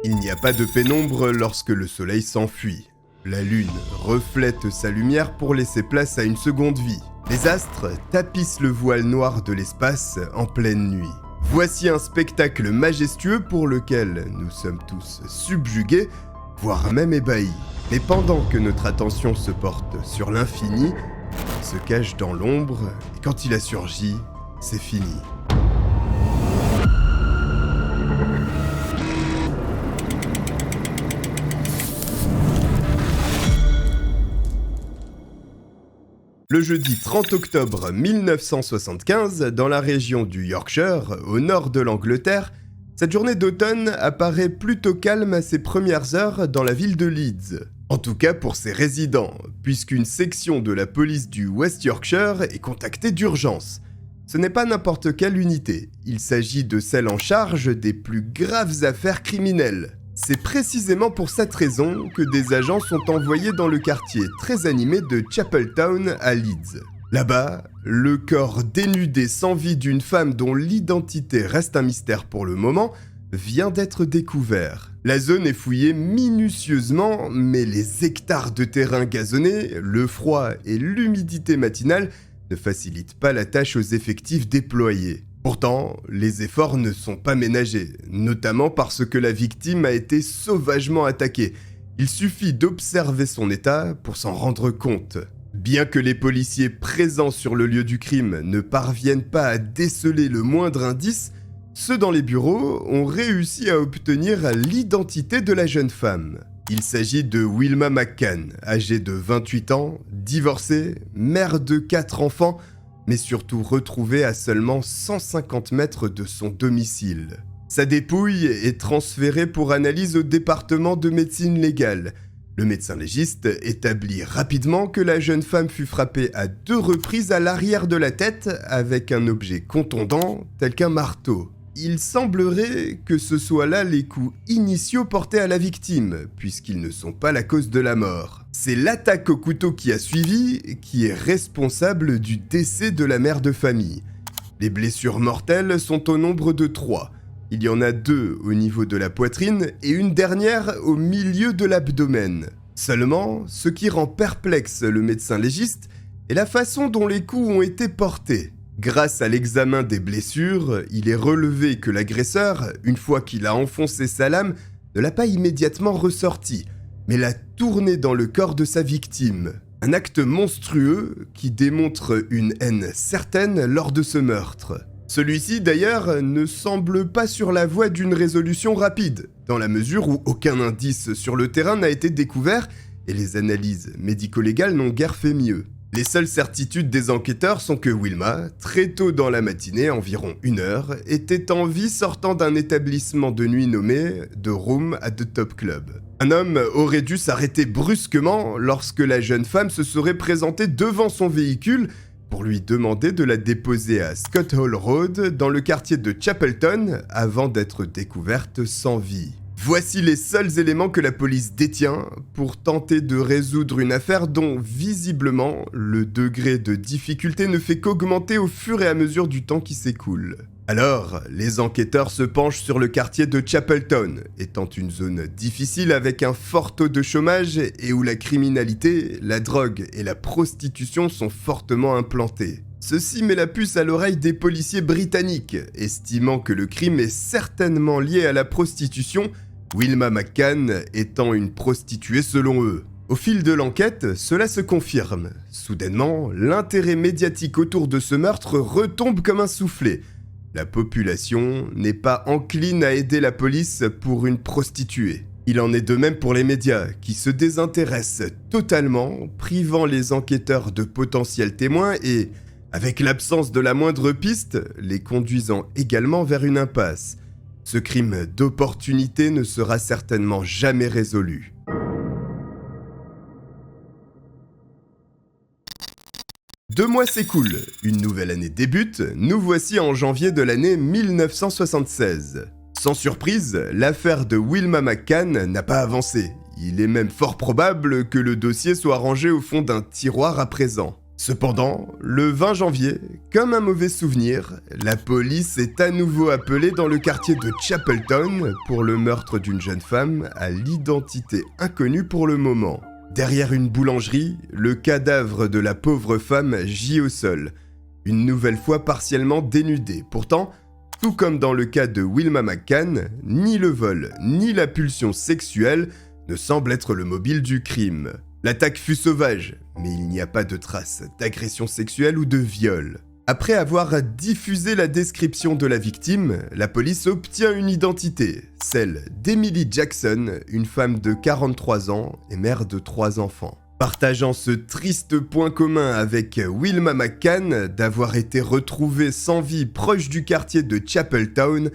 Il n'y a pas de pénombre lorsque le soleil s'enfuit. La lune reflète sa lumière pour laisser place à une seconde vie. Les astres tapissent le voile noir de l'espace en pleine nuit. Voici un spectacle majestueux pour lequel nous sommes tous subjugués, voire même ébahis. Mais pendant que notre attention se porte sur l'infini, il se cache dans l'ombre, et quand il a surgi, c'est fini. Le jeudi 30 octobre 1975, dans la région du Yorkshire, au nord de l'Angleterre, cette journée d'automne apparaît plutôt calme à ses premières heures dans la ville de Leeds. En tout cas pour ses résidents, puisqu'une section de la police du West Yorkshire est contactée d'urgence. Ce n'est pas n'importe quelle unité, il s'agit de celle en charge des plus graves affaires criminelles. C'est précisément pour cette raison que des agents sont envoyés dans le quartier très animé de Chapeltown à Leeds. Là-bas, le corps dénudé sans vie d'une femme dont l'identité reste un mystère pour le moment vient d'être découvert. La zone est fouillée minutieusement, mais les hectares de terrain gazonné, le froid et l'humidité matinale ne facilitent pas la tâche aux effectifs déployés. Pourtant, les efforts ne sont pas ménagés, notamment parce que la victime a été sauvagement attaquée. Il suffit d'observer son état pour s'en rendre compte. Bien que les policiers présents sur le lieu du crime ne parviennent pas à déceler le moindre indice, ceux dans les bureaux ont réussi à obtenir l'identité de la jeune femme. Il s'agit de Wilma McCann, âgée de 28 ans, divorcée, mère de 4 enfants, mais surtout retrouvée à seulement 150 mètres de son domicile. Sa dépouille est transférée pour analyse au département de médecine légale. Le médecin légiste établit rapidement que la jeune femme fut frappée à 2 reprises à l'arrière de la tête avec un objet contondant tel qu'un marteau. Il semblerait que ce soit là les coups initiaux portés à la victime, puisqu'ils ne sont pas la cause de la mort. C'est l'attaque au couteau qui a suivi qui est responsable du décès de la mère de famille. Les blessures mortelles sont au nombre de 3. Il y en a 2 au niveau de la poitrine et une dernière au milieu de l'abdomen. Seulement, ce qui rend perplexe le médecin légiste est la façon dont les coups ont été portés. Grâce à l'examen des blessures, il est relevé que l'agresseur, une fois qu'il a enfoncé sa lame, ne l'a pas immédiatement ressorti, mais l'a tourné dans le corps de sa victime. Un acte monstrueux qui démontre une haine certaine lors de ce meurtre. Celui-ci, d'ailleurs, ne semble pas sur la voie d'une résolution rapide, dans la mesure où aucun indice sur le terrain n'a été découvert et les analyses médico-légales n'ont guère fait mieux. Les seules certitudes des enquêteurs sont que Wilma, très tôt dans la matinée, environ 1 heure, était en vie sortant d'un établissement de nuit nommé The Room at the Top Club. Un homme aurait dû s'arrêter brusquement lorsque la jeune femme se serait présentée devant son véhicule pour lui demander de la déposer à Scott Hall Road dans le quartier de Chapeltown avant d'être découverte sans vie. Voici les seuls éléments que la police détient pour tenter de résoudre une affaire dont, visiblement, le degré de difficulté ne fait qu'augmenter au fur et à mesure du temps qui s'écoule. Alors, les enquêteurs se penchent sur le quartier de Chapeltown, étant une zone difficile avec un fort taux de chômage et où la criminalité, la drogue et la prostitution sont fortement implantées. Ceci met la puce à l'oreille des policiers britanniques, estimant que le crime est certainement lié à la prostitution, Wilma McCann étant une prostituée selon eux. Au fil de l'enquête, cela se confirme. Soudainement, l'intérêt médiatique autour de ce meurtre retombe comme un soufflet. La population n'est pas encline à aider la police pour une prostituée. Il en est de même pour les médias, qui se désintéressent totalement, privant les enquêteurs de potentiels témoins et, avec l'absence de la moindre piste, les conduisant également vers une impasse. Ce crime d'opportunité ne sera certainement jamais résolu. Deux mois s'écoulent, une nouvelle année débute, nous voici en janvier de l'année 1976. Sans surprise, l'affaire de Wilma McCann n'a pas avancé. Il est même fort probable que le dossier soit rangé au fond d'un tiroir à présent. Cependant, le 20 janvier, comme un mauvais souvenir, la police est à nouveau appelée dans le quartier de Chapeltown pour le meurtre d'une jeune femme à l'identité inconnue pour le moment. Derrière une boulangerie, le cadavre de la pauvre femme gît au sol, une nouvelle fois partiellement dénudé. Pourtant, tout comme dans le cas de Wilma McCann, ni le vol, ni la pulsion sexuelle ne semblent être le mobile du crime. L'attaque fut sauvage, mais il n'y a pas de traces d'agression sexuelle ou de viol. Après avoir diffusé la description de la victime, la police obtient une identité, celle d'Emily Jackson, une femme de 43 ans et mère de 3 enfants. Partageant ce triste point commun avec Wilma McCann d'avoir été retrouvée sans vie proche du quartier de Chapeltown,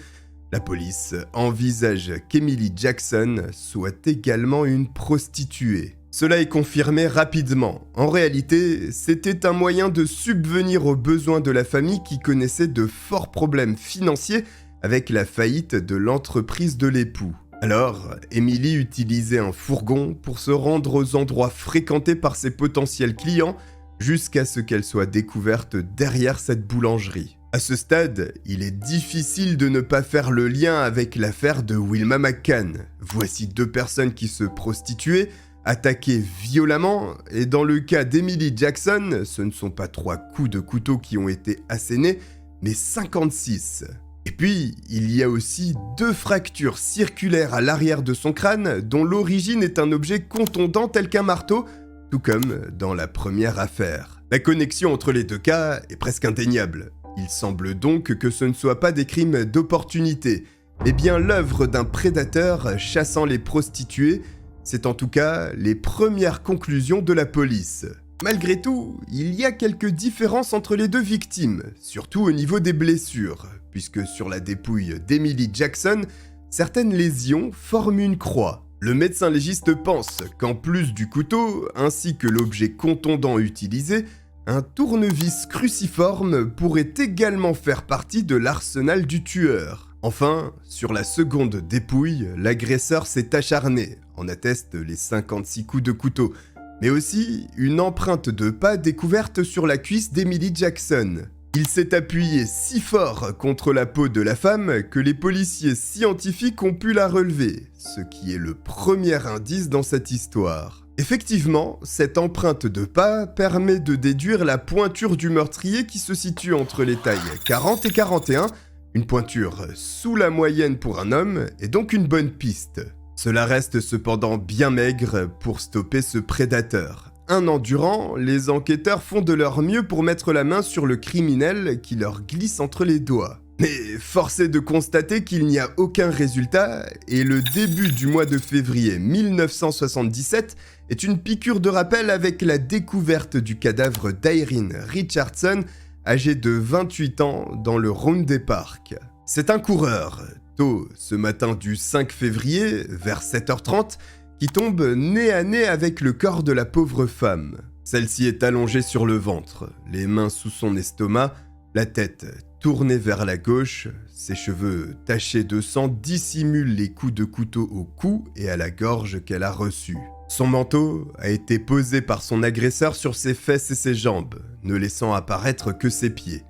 la police envisage qu'Emily Jackson soit également une prostituée. Cela est confirmé rapidement. En réalité, c'était un moyen de subvenir aux besoins de la famille qui connaissait de forts problèmes financiers avec la faillite de l'entreprise de l'époux. Alors, Emily utilisait un fourgon pour se rendre aux endroits fréquentés par ses potentiels clients jusqu'à ce qu'elle soit découverte derrière cette boulangerie. À ce stade, il est difficile de ne pas faire le lien avec l'affaire de Wilma McCann. Voici 2 personnes qui se prostituaient, attaquées violemment, et dans le cas d'Emily Jackson, ce ne sont pas 3 coups de couteau qui ont été assénés, mais 56. Et puis, il y a aussi 2 fractures circulaires à l'arrière de son crâne, dont l'origine est un objet contondant tel qu'un marteau, tout comme dans la première affaire. La connexion entre les 2 cas est presque indéniable. Il semble donc que ce ne soit pas des crimes d'opportunité, mais bien l'œuvre d'un prédateur chassant les prostituées. C'est en tout cas les premières conclusions de la police. Malgré tout, il y a quelques différences entre les 2 victimes, surtout au niveau des blessures, puisque sur la dépouille d'Emily Jackson, certaines lésions forment une croix. Le médecin légiste pense qu'en plus du couteau, ainsi que l'objet contondant utilisé, un tournevis cruciforme pourrait également faire partie de l'arsenal du tueur. Enfin, sur la seconde dépouille, l'agresseur s'est acharné, en attestent les 56 coups de couteau, mais aussi une empreinte de pas découverte sur la cuisse d'Emily Jackson. Il s'est appuyé si fort contre la peau de la femme que les policiers scientifiques ont pu la relever, ce qui est le premier indice dans cette histoire. Effectivement, cette empreinte de pas permet de déduire la pointure du meurtrier qui se situe entre les tailles 40 et 41, une pointure sous la moyenne pour un homme et donc une bonne piste. Cela reste cependant bien maigre pour stopper ce prédateur. 1 an durant, les enquêteurs font de leur mieux pour mettre la main sur le criminel qui leur glisse entre les doigts. Mais force est de constater qu'il n'y a aucun résultat et le début du mois de février 1977 est une piqûre de rappel avec la découverte du cadavre d'Irene Richardson, âgée de 28 ans, dans le Roundhay Park. C'est un coureur, tôt ce matin du 5 février, vers 7h30, qui tombe nez à nez avec le corps de la pauvre femme. Celle-ci est allongée sur le ventre, les mains sous son estomac, la tête tournée vers la gauche, ses cheveux tachés de sang dissimulent les coups de couteau au cou et à la gorge qu'elle a reçus. Son manteau a été posé par son agresseur sur ses fesses et ses jambes, ne laissant apparaître que ses pieds.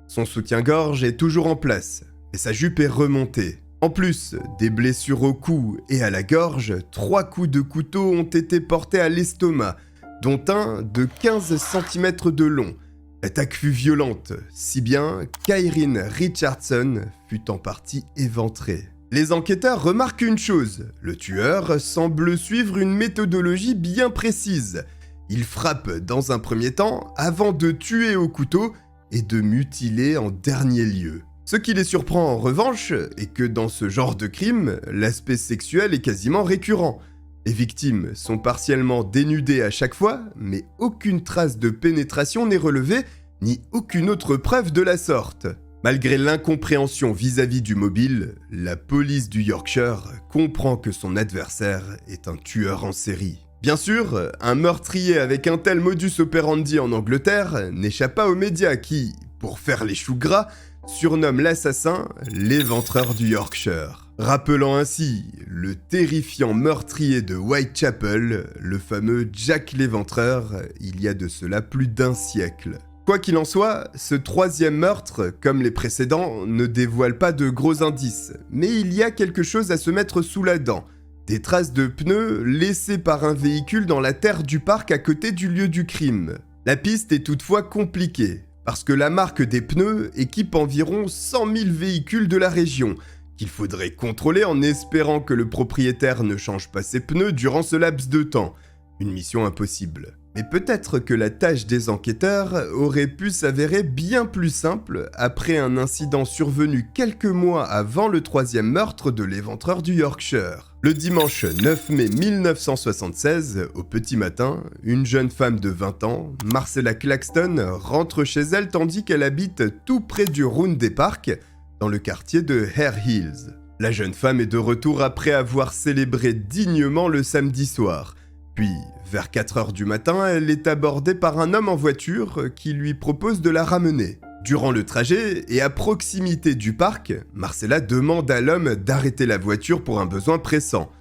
Son soutien-gorge est toujours en place, et sa jupe est remontée. En plus des blessures au cou et à la gorge, 3 coups de couteau ont été portés à l'estomac, dont un de 15 cm de long. L'attaque fut violente, si bien qu'Irene Richardson fut en partie éventrée. Les enquêteurs remarquent une chose, le tueur semble suivre une méthodologie bien précise. Il frappe dans un premier temps avant de tuer au couteau et de mutiler en dernier lieu. Ce qui les surprend en revanche est que dans ce genre de crime, l'aspect sexuel est quasiment récurrent. Les victimes sont partiellement dénudées à chaque fois, mais aucune trace de pénétration n'est relevée, ni aucune autre preuve de la sorte. Malgré l'incompréhension vis-à-vis du mobile, la police du Yorkshire comprend que son adversaire est un tueur en série. Bien sûr, un meurtrier avec un tel modus operandi en Angleterre n'échappe pas aux médias qui, pour faire les choux gras, surnomment l'assassin l'éventreur du Yorkshire. rappelant ainsi le terrifiant meurtrier de Whitechapel, le fameux Jack l'Éventreur, il y a de cela plus d'1 siècle. Quoi qu'il en soit, ce troisième meurtre, comme les précédents, ne dévoile pas de gros indices, mais il y a quelque chose à se mettre sous la dent. Des traces de pneus laissées par un véhicule dans la terre du parc à côté du lieu du crime. La piste est toutefois compliquée, parce que la marque des pneus équipe environ 100 000 véhicules de la région, qu'il faudrait contrôler en espérant que le propriétaire ne change pas ses pneus durant ce laps de temps. Une mission impossible. Mais peut-être que la tâche des enquêteurs aurait pu s'avérer bien plus simple après un incident survenu quelques mois avant le troisième meurtre de l'éventreur du Yorkshire. Le dimanche 9 mai 1976, au petit matin, une jeune femme de 20 ans, Marcella Claxton, rentre chez elle tandis qu'elle habite tout près du Roundhay Park, dans le quartier de Hare Hills. La jeune femme est de retour après avoir célébré dignement le samedi soir. Puis, vers 4h du matin, elle est abordée par un homme en voiture qui lui propose de la ramener. Durant le trajet et à proximité du parc, Marcella demande à l'homme d'arrêter la voiture pour un besoin pressant.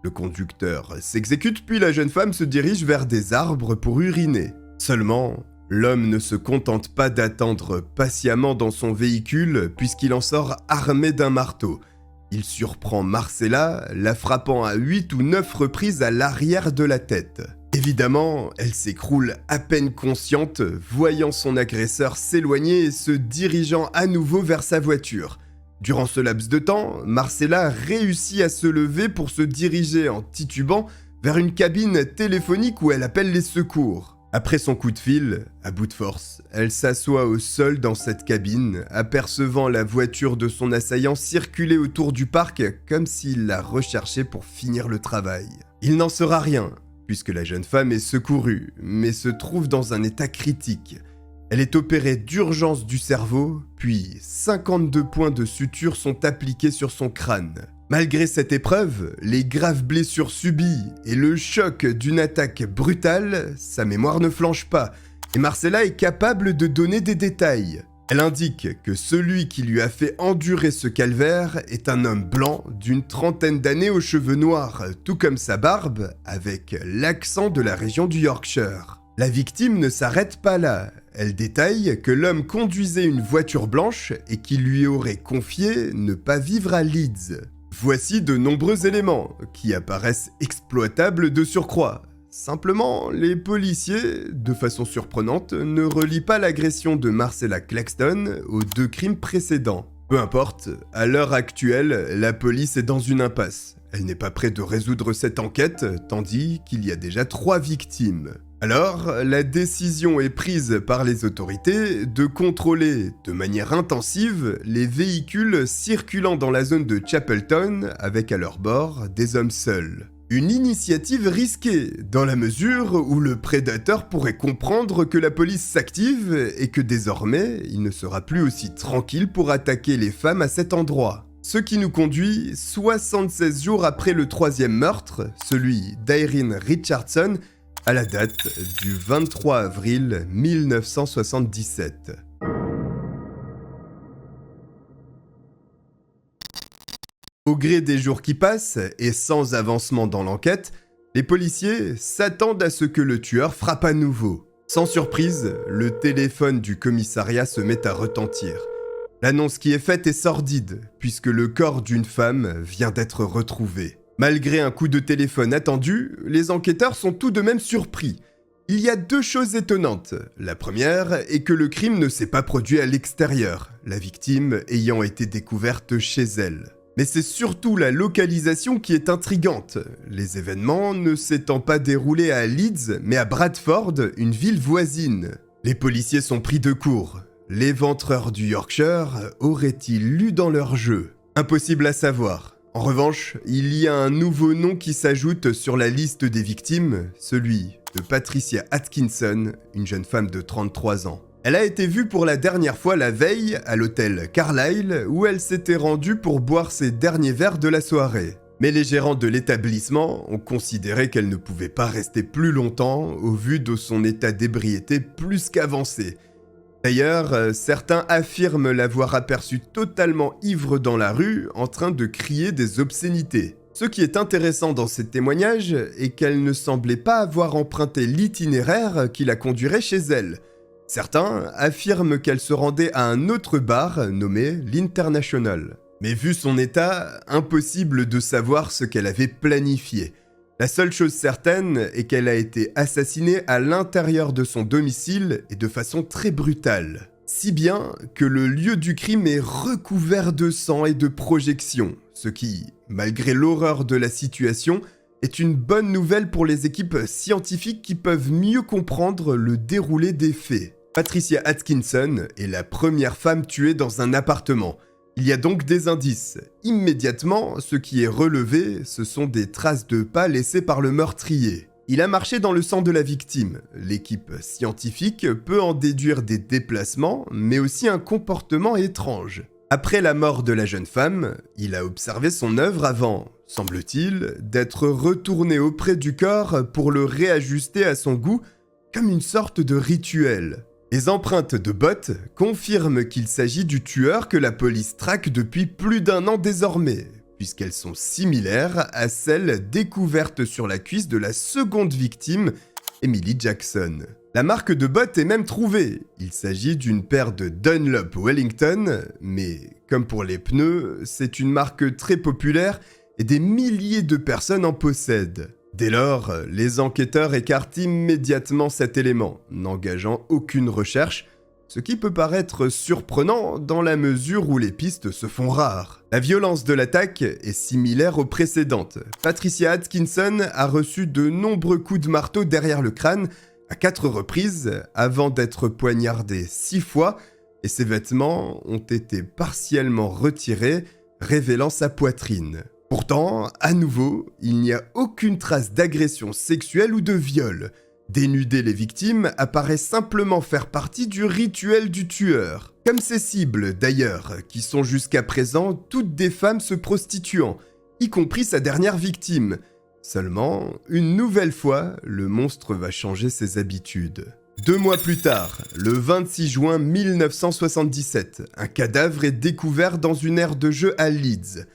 Le conducteur s'exécute puis la jeune femme se dirige vers des arbres pour uriner. Seulement, l'homme ne se contente pas d'attendre patiemment dans son véhicule puisqu'il en sort armé d'un marteau. Il surprend Marcella, la frappant à 8 ou 9 reprises à l'arrière de la tête. Évidemment, elle s'écroule à peine consciente, voyant son agresseur s'éloigner et se dirigeant à nouveau vers sa voiture. Durant ce laps de temps, Marcella réussit à se lever pour se diriger en titubant vers une cabine téléphonique où elle appelle les secours. Après son coup de fil, à bout de force, elle s'assoit au sol dans cette cabine, apercevant la voiture de son assaillant circuler autour du parc comme s'il la recherchait pour finir le travail. Il n'en sera rien, puisque la jeune femme est secourue, mais se trouve dans un état critique. Elle est opérée d'urgence du cerveau, puis 52 points de suture sont appliqués sur son crâne. Malgré cette épreuve, les graves blessures subies et le choc d'une attaque brutale, sa mémoire ne flanche pas, et Marcella est capable de donner des détails. Elle indique que celui qui lui a fait endurer ce calvaire est un homme blanc d'une trentaine d'années aux cheveux noirs, tout comme sa barbe, avec l'accent de la région du Yorkshire. La victime ne s'arrête pas là. Elle détaille que l'homme conduisait une voiture blanche et qu'il lui aurait confié ne pas vivre à Leeds. Voici de nombreux éléments qui apparaissent exploitables de surcroît. Simplement, les policiers, de façon surprenante, ne relient pas l'agression de Marcella Claxton aux 2 crimes précédents. Peu importe, à l'heure actuelle, la police est dans une impasse. Elle n'est pas prête de résoudre cette enquête, tandis qu'il y a déjà 3 victimes. Alors, la décision est prise par les autorités de contrôler de manière intensive les véhicules circulant dans la zone de Chapelton avec à leur bord des hommes seuls. Une initiative risquée, dans la mesure où le prédateur pourrait comprendre que la police s'active et que désormais, il ne sera plus aussi tranquille pour attaquer les femmes à cet endroit. Ce qui nous conduit 76 jours après le 3e meurtre, celui d'Irene Richardson, à la date du 23 avril 1977. Au gré des jours qui passent, et sans avancement dans l'enquête, les policiers s'attendent à ce que le tueur frappe à nouveau. Sans surprise, le téléphone du commissariat se met à retentir. L'annonce qui est faite est sordide, puisque le corps d'une femme vient d'être retrouvé. Malgré un coup de téléphone attendu, les enquêteurs sont tout de même surpris. Il y a 2 choses étonnantes. La première est que le crime ne s'est pas produit à l'extérieur, la victime ayant été découverte chez elle. Mais c'est surtout la localisation qui est intrigante, les événements ne s'étant pas déroulés à Leeds, mais à Bradford, une ville voisine. Les policiers sont pris de court. L'éventreur du Yorkshire aurait-il lu dans leur jeu? Impossible à savoir. En revanche, il y a un nouveau nom qui s'ajoute sur la liste des victimes, celui de Patricia Atkinson, une jeune femme de 33 ans. Elle a été vue pour la dernière fois la veille à l'hôtel Carlyle où elle s'était rendue pour boire ses derniers verres de la soirée. Mais les gérants de l'établissement ont considéré qu'elle ne pouvait pas rester plus longtemps au vu de son état d'ébriété plus qu'avancé. D'ailleurs, certains affirment l'avoir aperçu totalement ivre dans la rue, en train de crier des obscénités. Ce qui est intéressant dans ces témoignages est qu'elle ne semblait pas avoir emprunté l'itinéraire qui la conduirait chez elle. Certains affirment qu'elle se rendait à un autre bar nommé l'International. Mais vu son état, impossible de savoir ce qu'elle avait planifié. La seule chose certaine est qu'elle a été assassinée à l'intérieur de son domicile et de façon très brutale. Si bien que le lieu du crime est recouvert de sang et de projections, ce qui, malgré l'horreur de la situation, est une bonne nouvelle pour les équipes scientifiques qui peuvent mieux comprendre le déroulé des faits. Patricia Atkinson est la première femme tuée dans un appartement. Il y a donc des indices. Immédiatement, ce qui est relevé, ce sont des traces de pas laissées par le meurtrier. Il a marché dans le sang de la victime. L'équipe scientifique peut en déduire des déplacements, mais aussi un comportement étrange. Après la mort de la jeune femme, il a observé son œuvre avant, semble-t-il, d'être retourné auprès du corps pour le réajuster à son goût, comme une sorte de rituel. Les empreintes de bottes confirment qu'il s'agit du tueur que la police traque depuis plus d'1 an désormais, puisqu'elles sont similaires à celles découvertes sur la cuisse de la seconde victime, Emily Jackson. La marque de bottes est même trouvée. Il s'agit d'une paire de Dunlop Wellington, mais comme pour les pneus, c'est une marque très populaire et des milliers de personnes en possèdent. Dès lors, les enquêteurs écartent immédiatement cet élément, n'engageant aucune recherche, ce qui peut paraître surprenant dans la mesure où les pistes se font rares. La violence de l'attaque est similaire aux précédentes. Patricia Atkinson a reçu de nombreux coups de marteau derrière le crâne à 4 reprises avant d'être poignardée 6 fois, et ses vêtements ont été partiellement retirés, révélant sa poitrine. Pourtant, à nouveau, il n'y a aucune trace d'agression sexuelle ou de viol. Dénuder les victimes apparaît simplement faire partie du rituel du tueur. Comme ses cibles, d'ailleurs, qui sont jusqu'à présent toutes des femmes se prostituant, y compris sa dernière victime. Seulement, une nouvelle fois, le monstre va changer ses habitudes. 2 mois plus tard, le 26 juin 1977, un cadavre est découvert dans une aire de jeu à Leeds.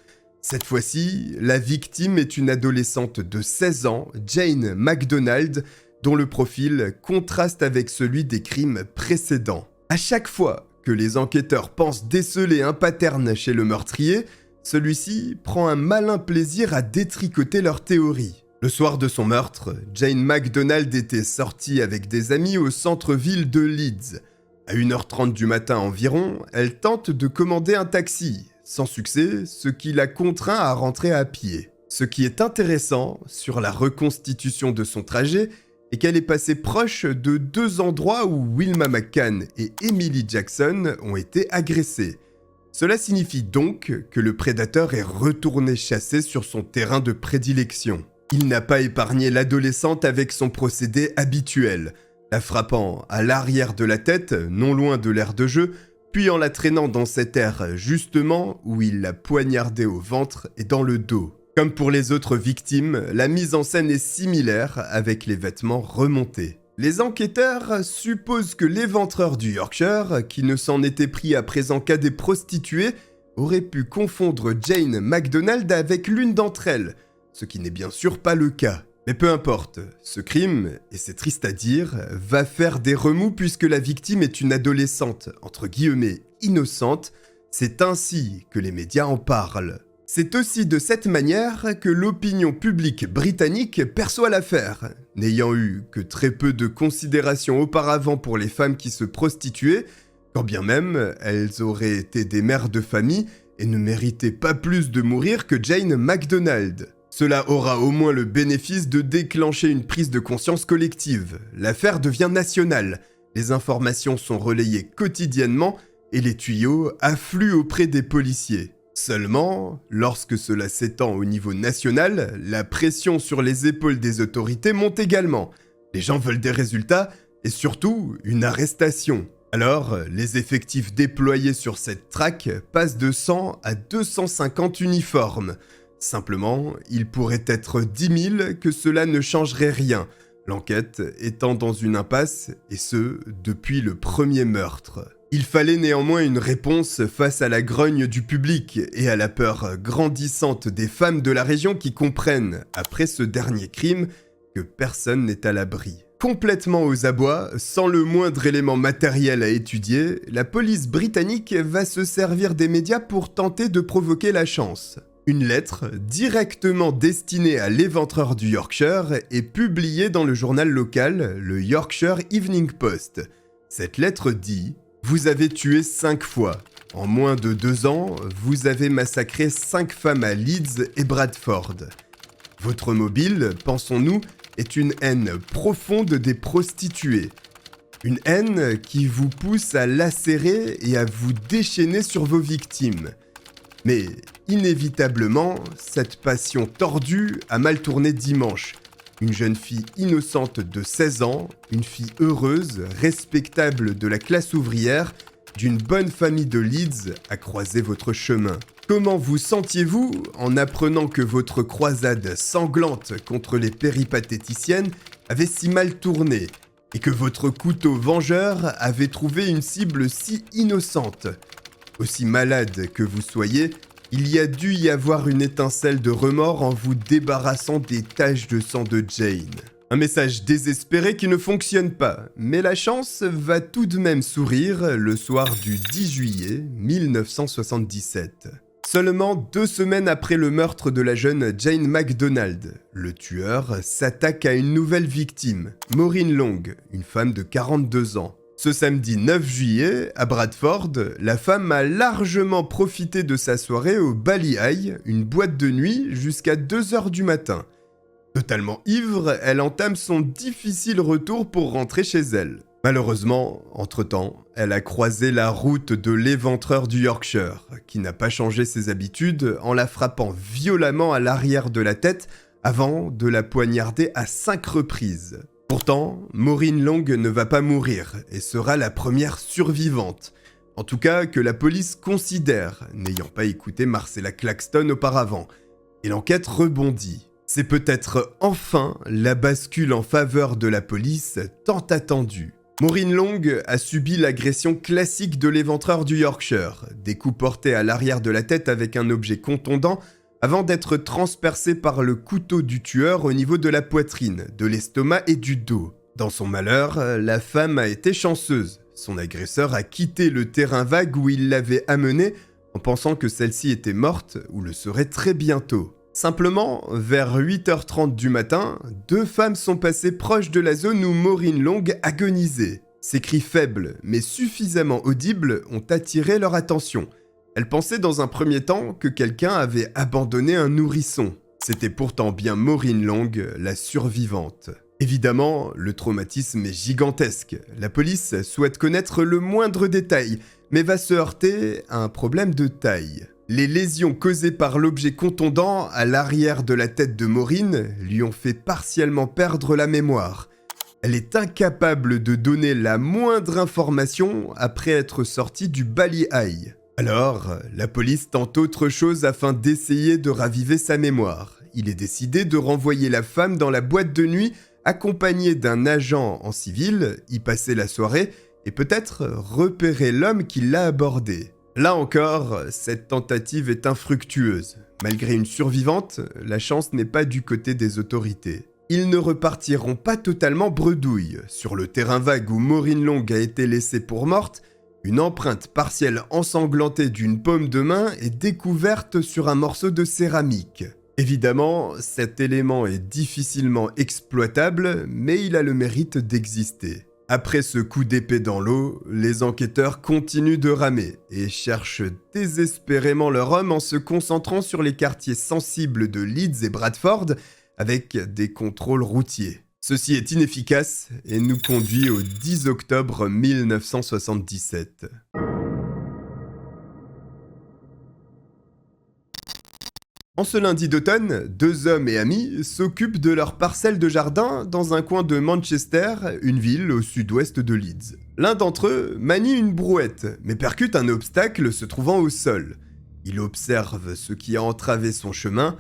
Cette fois-ci, la victime est une adolescente de 16 ans, Jane MacDonald, dont le profil contraste avec celui des crimes précédents. À chaque fois que les enquêteurs pensent déceler un pattern chez le meurtrier, celui-ci prend un malin plaisir à détricoter leur théorie. Le soir de son meurtre, Jane MacDonald était sortie avec des amis au centre-ville de Leeds. À 1h30 du matin environ, elle tente de commander un taxi. Sans succès, ce qui la contraint à rentrer à pied. Ce qui est intéressant sur la reconstitution de son trajet est qu'elle est passée proche de 2 endroits où Wilma McCann et Emily Jackson ont été agressées. Cela signifie donc que le prédateur est retourné chasser sur son terrain de prédilection. Il n'a pas épargné l'adolescente avec son procédé habituel, la frappant à l'arrière de la tête, non loin de l'aire de jeu, puis en la traînant dans cette aire justement où il l'a poignardée au ventre et dans le dos. Comme pour les autres victimes, la mise en scène est similaire avec les vêtements remontés. Les enquêteurs supposent que l'éventreur du Yorkshire, qui ne s'en était pris à présent qu'à des prostituées, aurait pu confondre Jane MacDonald avec l'une d'entre elles, ce qui n'est bien sûr pas le cas. Mais peu importe, ce crime, et c'est triste à dire, va faire des remous puisque la victime est une adolescente, entre guillemets, innocente. C'est ainsi que les médias en parlent. C'est aussi de cette manière que l'opinion publique britannique perçoit l'affaire. N'ayant eu que très peu de considération auparavant pour les femmes qui se prostituaient, quand bien même elles auraient été des mères de famille et ne méritaient pas plus de mourir que Jane MacDonald. Cela aura au moins le bénéfice de déclencher une prise de conscience collective. L'affaire devient nationale, les informations sont relayées quotidiennement et les tuyaux affluent auprès des policiers. Seulement, lorsque cela s'étend au niveau national, la pression sur les épaules des autorités monte également. Les gens veulent des résultats et surtout une arrestation. Alors, les effectifs déployés sur cette traque passent de 100 à 250 uniformes. Simplement, il pourrait être 10 000 que cela ne changerait rien. L'enquête étant dans une impasse, et ce, depuis le premier meurtre. Il fallait néanmoins une réponse face à la grogne du public et à la peur grandissante des femmes de la région qui comprennent, après ce dernier crime, que personne n'est à l'abri. Complètement aux abois, sans le moindre élément matériel à étudier, la police britannique va se servir des médias pour tenter de provoquer la chance. Une lettre, directement destinée à l'éventreur du Yorkshire, est publiée dans le journal local, le Yorkshire Evening Post. Cette lettre dit « Vous avez tué 5 fois. En moins de 2 ans, vous avez massacré 5 femmes à Leeds et Bradford. Votre mobile, pensons-nous, est une haine profonde des prostituées. Une haine qui vous pousse à lacérer et à vous déchaîner sur vos victimes. Mais inévitablement, cette passion tordue a mal tourné dimanche. Une jeune fille innocente de 16 ans, une fille heureuse, respectable de la classe ouvrière, d'une bonne famille de Leeds a croisé votre chemin. Comment vous sentiez-vous en apprenant que votre croisade sanglante contre les péripatéticiennes avait si mal tourné et que votre couteau vengeur avait trouvé une cible si innocente ? Aussi malade que vous soyez, il y a dû y avoir une étincelle de remords en vous débarrassant des taches de sang de Jane. Un message désespéré qui ne fonctionne pas, mais la chance va tout de même sourire le soir du 10 juillet 1977. Seulement 2 semaines après le meurtre de la jeune Jane MacDonald, le tueur s'attaque à une nouvelle victime, Maureen Long, une femme de 42 ans. Ce samedi 9 juillet, à Bradford, la femme a largement profité de sa soirée au Bally Eye, une boîte de nuit, jusqu'à 2h du matin. Totalement ivre, elle entame son difficile retour pour rentrer chez elle. Malheureusement, entre-temps, elle a croisé la route de l'éventreur du Yorkshire, qui n'a pas changé ses habitudes en la frappant violemment à l'arrière de la tête avant de la poignarder à 5 reprises. Pourtant, Maureen Long ne va pas mourir et sera la première survivante. En tout cas, que la police considère, n'ayant pas écouté Marcella Claxton auparavant. Et l'enquête rebondit. C'est peut-être enfin la bascule en faveur de la police tant attendue. Maureen Long a subi l'agression classique de l'éventreur du Yorkshire, des coups portés à l'arrière de la tête avec un objet contondant avant d'être transpercée par le couteau du tueur au niveau de la poitrine, de l'estomac et du dos. Dans son malheur, la femme a été chanceuse. Son agresseur a quitté le terrain vague où il l'avait amenée en pensant que celle-ci était morte ou le serait très bientôt. Simplement, vers 8h30 du matin, 2 femmes sont passées proches de la zone où Maureen Long agonisait. Ses cris faibles, mais suffisamment audibles, ont attiré leur attention. Elles pensaient dans un premier temps que quelqu'un avait abandonné un nourrisson. C'était pourtant bien Maureen Long, la survivante. Évidemment, le traumatisme est gigantesque. La police souhaite connaître le moindre détail, mais va se heurter à un problème de taille. Les lésions causées par l'objet contondant à l'arrière de la tête de Maureen lui ont fait partiellement perdre la mémoire. Elle est incapable de donner la moindre information après être sortie du Bally Eye. Alors, la police tente autre chose afin d'essayer de raviver sa mémoire. Il est décidé de renvoyer la femme dans la boîte de nuit accompagnée d'un agent en civil, y passer la soirée et peut-être repérer l'homme qui l'a abordée. Là encore, cette tentative est infructueuse. Malgré une survivante, la chance n'est pas du côté des autorités. Ils ne repartiront pas totalement bredouilles. Sur le terrain vague où Maureen Long a été laissée pour morte, une empreinte partielle ensanglantée d'une paume de main est découverte sur un morceau de céramique. Évidemment, cet élément est difficilement exploitable, mais il a le mérite d'exister. Après ce coup d'épée dans l'eau, les enquêteurs continuent de ramer et cherchent désespérément leur homme en se concentrant sur les quartiers sensibles de Leeds et Bradford avec des contrôles routiers. Ceci est inefficace et nous conduit au 10 octobre 1977. En ce lundi d'automne, 2 hommes et amis s'occupent de leur parcelle de jardin dans un coin de Manchester, une ville au sud-ouest de Leeds. L'un d'entre eux manie une brouette, mais percute un obstacle se trouvant au sol. Il observe ce qui a entravé son chemin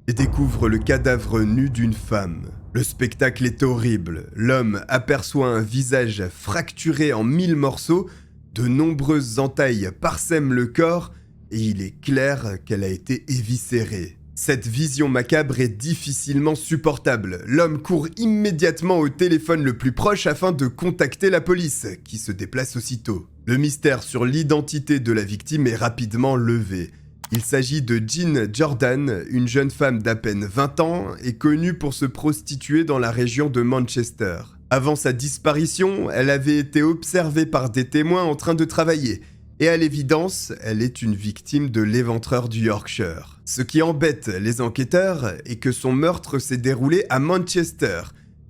et découvre le cadavre nu d'une femme. Le spectacle est horrible. L'homme aperçoit un visage fracturé en 1000 morceaux, de nombreuses entailles parsèment le corps et il est clair qu'elle a été éviscérée. Cette vision macabre est difficilement supportable. L'homme court immédiatement au téléphone le plus proche afin de contacter la police, qui se déplace aussitôt. Le mystère sur l'identité de la victime est rapidement levé. Il s'agit de Jean Jordan, une jeune femme d'à peine 20 ans et connue pour se prostituer dans la région de Manchester. Avant sa disparition, elle avait été observée par des témoins en train de travailler. Et à l'évidence, elle est une victime de l'éventreur du Yorkshire. Ce qui embête les enquêteurs est que son meurtre s'est déroulé à Manchester.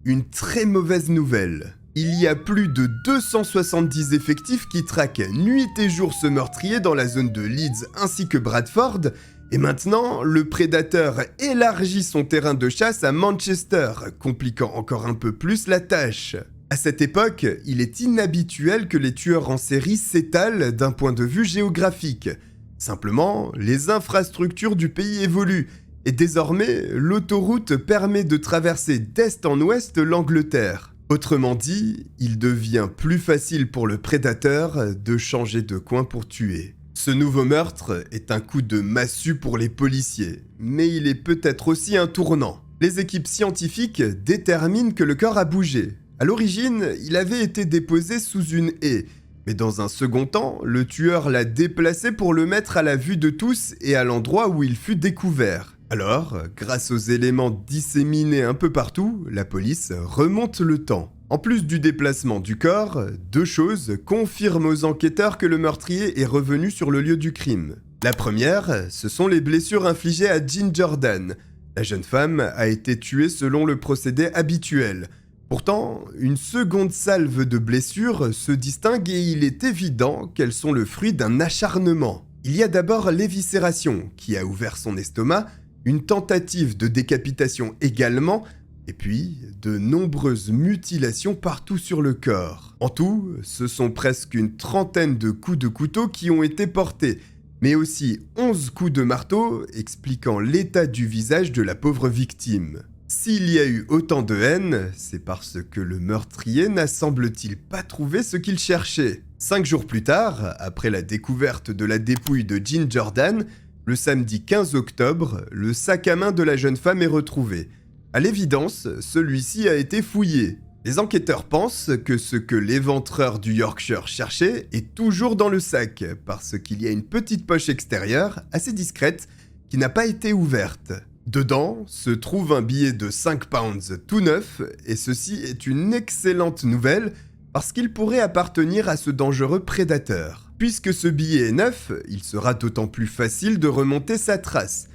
Une très mauvaise nouvelle. Il y a plus de 270 effectifs qui traquent nuit et jour ce meurtrier dans la zone de Leeds ainsi que Bradford, et maintenant, le prédateur élargit son terrain de chasse à Manchester, compliquant encore un peu plus la tâche. À cette époque, il est inhabituel que les tueurs en série s'étalent d'un point de vue géographique. Simplement, les infrastructures du pays évoluent, et désormais, l'autoroute permet de traverser d'est en ouest l'Angleterre. Autrement dit, il devient plus facile pour le prédateur de changer de coin pour tuer. Ce nouveau meurtre est un coup de massue pour les policiers, mais il est peut-être aussi un tournant. Les équipes scientifiques déterminent que le corps a bougé. À l'origine, il avait été déposé sous une haie, mais dans un second temps, le tueur l'a déplacé pour le mettre à la vue de tous et à l'endroit où il fut découvert. Alors, grâce aux éléments disséminés un peu partout, la police remonte le temps. En plus du déplacement du corps, deux choses confirment aux enquêteurs que le meurtrier est revenu sur le lieu du crime. La première, ce sont les blessures infligées à Jean Jordan. La jeune femme a été tuée selon le procédé habituel. Pourtant, une seconde salve de blessures se distingue et il est évident qu'elles sont le fruit d'un acharnement. Il y a d'abord l'éviscération, qui a ouvert son estomac, une tentative de décapitation également, et puis de nombreuses mutilations partout sur le corps. En tout, ce sont presque une trentaine de coups de couteau qui ont été portés, mais aussi 11 coups de marteau expliquant l'état du visage de la pauvre victime. S'il y a eu autant de haine, c'est parce que le meurtrier n'a semble-t-il pas trouvé ce qu'il cherchait. 5 jours plus tard, après la découverte de la dépouille de Jean Jordan, le samedi 15 octobre, le sac à main de la jeune femme est retrouvé. À l'évidence, celui-ci a été fouillé. Les enquêteurs pensent que ce que l'éventreur du Yorkshire cherchait est toujours dans le sac, parce qu'il y a une petite poche extérieure, assez discrète, qui n'a pas été ouverte. Dedans se trouve un billet de 5 pounds tout neuf, et ceci est une excellente nouvelle, parce qu'il pourrait appartenir à ce dangereux prédateur. Puisque ce billet est neuf, il sera d'autant plus facile de remonter sa trace.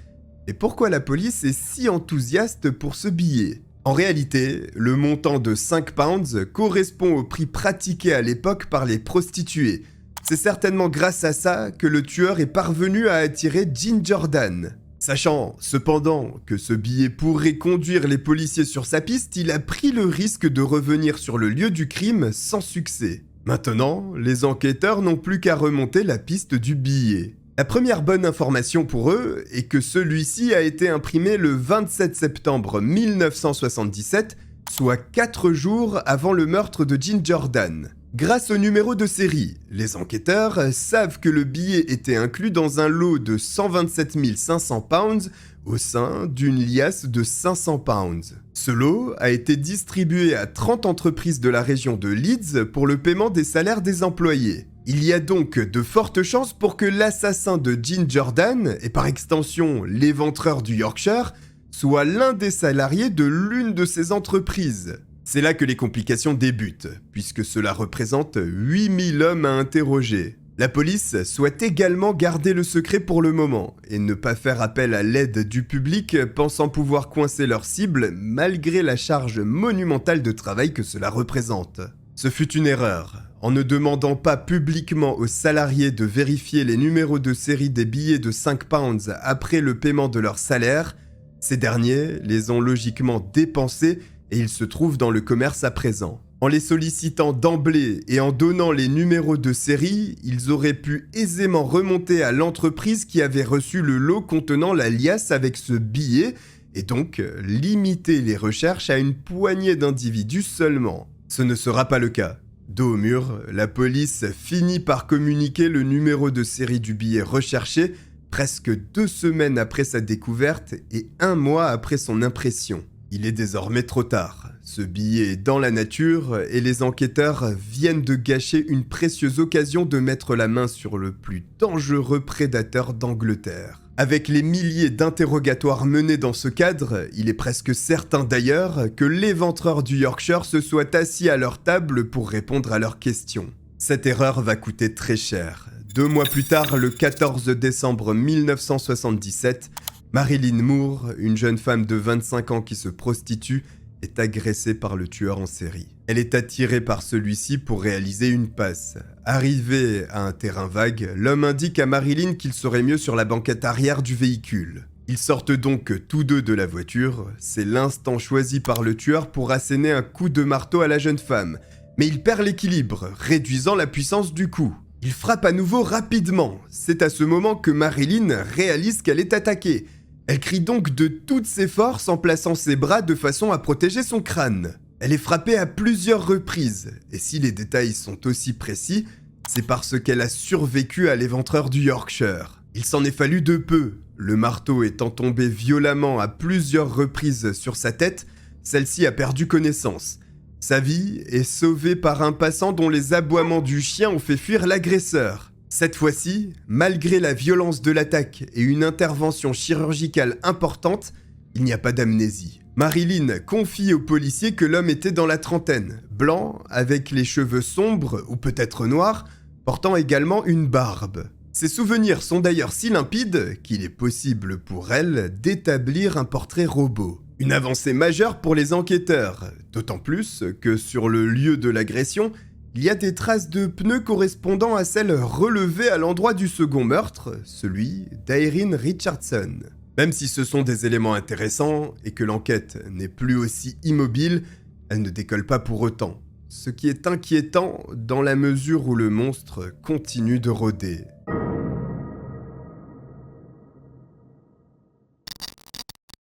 Et pourquoi la police est si enthousiaste pour ce billet ? En réalité, le montant de 5 pounds correspond au prix pratiqué à l'époque par les prostituées. C'est certainement grâce à ça que le tueur est parvenu à attirer Jean Jordan. Sachant cependant que ce billet pourrait conduire les policiers sur sa piste, il a pris le risque de revenir sur le lieu du crime sans succès. Maintenant, les enquêteurs n'ont plus qu'à remonter la piste du billet. La première bonne information pour eux est que celui-ci a été imprimé le 27 septembre 1977, soit 4 jours avant le meurtre de Jean Jordan. Grâce au numéro de série, les enquêteurs savent que le billet était inclus dans un lot de 127 500 pounds au sein d'une liasse de 500 pounds. Ce lot a été distribué à 30 entreprises de la région de Leeds pour le paiement des salaires des employés. Il y a donc de fortes chances pour que l'assassin de Jean Jordan, et par extension l'éventreur du Yorkshire, soit l'un des salariés de l'une de ces entreprises. C'est là que les complications débutent, puisque cela représente 8000 hommes à interroger. La police souhaite également garder le secret pour le moment, et ne pas faire appel à l'aide du public pensant pouvoir coincer leur cible malgré la charge monumentale de travail que cela représente. Ce fut une erreur. En ne demandant pas publiquement aux salariés de vérifier les numéros de série des billets de 5 pounds après le paiement de leur salaire, ces derniers les ont logiquement dépensés et ils se trouvent dans le commerce à présent. En les sollicitant d'emblée et en donnant les numéros de série, ils auraient pu aisément remonter à l'entreprise qui avait reçu le lot contenant la liasse avec ce billet et donc limiter les recherches à une poignée d'individus seulement. Ce ne sera pas le cas. Dos au mur, la police finit par communiquer le numéro de série du billet recherché presque 2 semaines après sa découverte et 1 mois après son impression. Il est désormais trop tard. Ce billet est dans la nature et les enquêteurs viennent de gâcher une précieuse occasion de mettre la main sur le plus dangereux prédateur d'Angleterre. Avec les milliers d'interrogatoires menés dans ce cadre, il est presque certain d'ailleurs que l'éventreur du Yorkshire se soit assis à leur table pour répondre à leurs questions. Cette erreur va coûter très cher. 2 mois plus tard, le 14 décembre 1977, Marilyn Moore, une jeune femme de 25 ans qui se prostitue, est agressée par le tueur en série. Elle est attirée par celui-ci pour réaliser une passe. Arrivé à un terrain vague, l'homme indique à Marilyn qu'il serait mieux sur la banquette arrière du véhicule. Ils sortent donc tous deux de la voiture. C'est l'instant choisi par le tueur pour asséner un coup de marteau à la jeune femme. Mais il perd l'équilibre, réduisant la puissance du coup. Il frappe à nouveau rapidement. C'est à ce moment que Marilyn réalise qu'elle est attaquée. Elle crie donc de toutes ses forces en plaçant ses bras de façon à protéger son crâne. Elle est frappée à plusieurs reprises, et si les détails sont aussi précis, c'est parce qu'elle a survécu à l'éventreur du Yorkshire. Il s'en est fallu de peu, le marteau étant tombé violemment à plusieurs reprises sur sa tête, celle-ci a perdu connaissance. Sa vie est sauvée par un passant dont les aboiements du chien ont fait fuir l'agresseur. Cette fois-ci, malgré la violence de l'attaque et une intervention chirurgicale importante, il n'y a pas d'amnésie. Marilyn confie aux policiers que l'homme était dans la trentaine, blanc, avec les cheveux sombres ou peut-être noirs, portant également une barbe. Ses souvenirs sont d'ailleurs si limpides qu'il est possible pour elle d'établir un portrait robot. Une avancée majeure pour les enquêteurs, d'autant plus que sur le lieu de l'agression, il y a des traces de pneus correspondant à celles relevées à l'endroit du second meurtre, celui d'Irene Richardson. Même si ce sont des éléments intéressants et que l'enquête n'est plus aussi immobile, elle ne décolle pas pour autant. Ce qui est inquiétant dans la mesure où le monstre continue de rôder.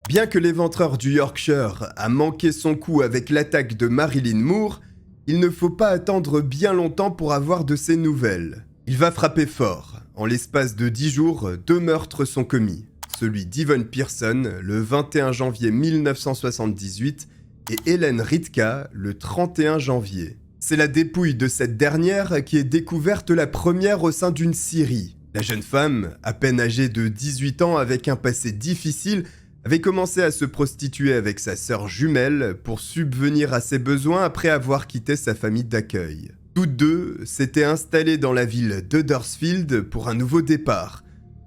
Bien que l'éventreur du Yorkshire a manqué son coup avec l'attaque de Marilyn Moore, il ne faut pas attendre bien longtemps pour avoir de ses nouvelles. Il va frapper fort. En l'espace de 10 jours, 2 meurtres sont commis. Celui d'Yvonne Pearson, le 21 janvier 1978, et Helen Ritka, le 31 janvier. C'est la dépouille de cette dernière qui est découverte la première au sein d'une scierie. La jeune femme, à peine âgée de 18 ans avec un passé difficile, avait commencé à se prostituer avec sa sœur jumelle pour subvenir à ses besoins après avoir quitté sa famille d'accueil. Toutes deux s'étaient installées dans la ville d'Huddersfield pour un nouveau départ.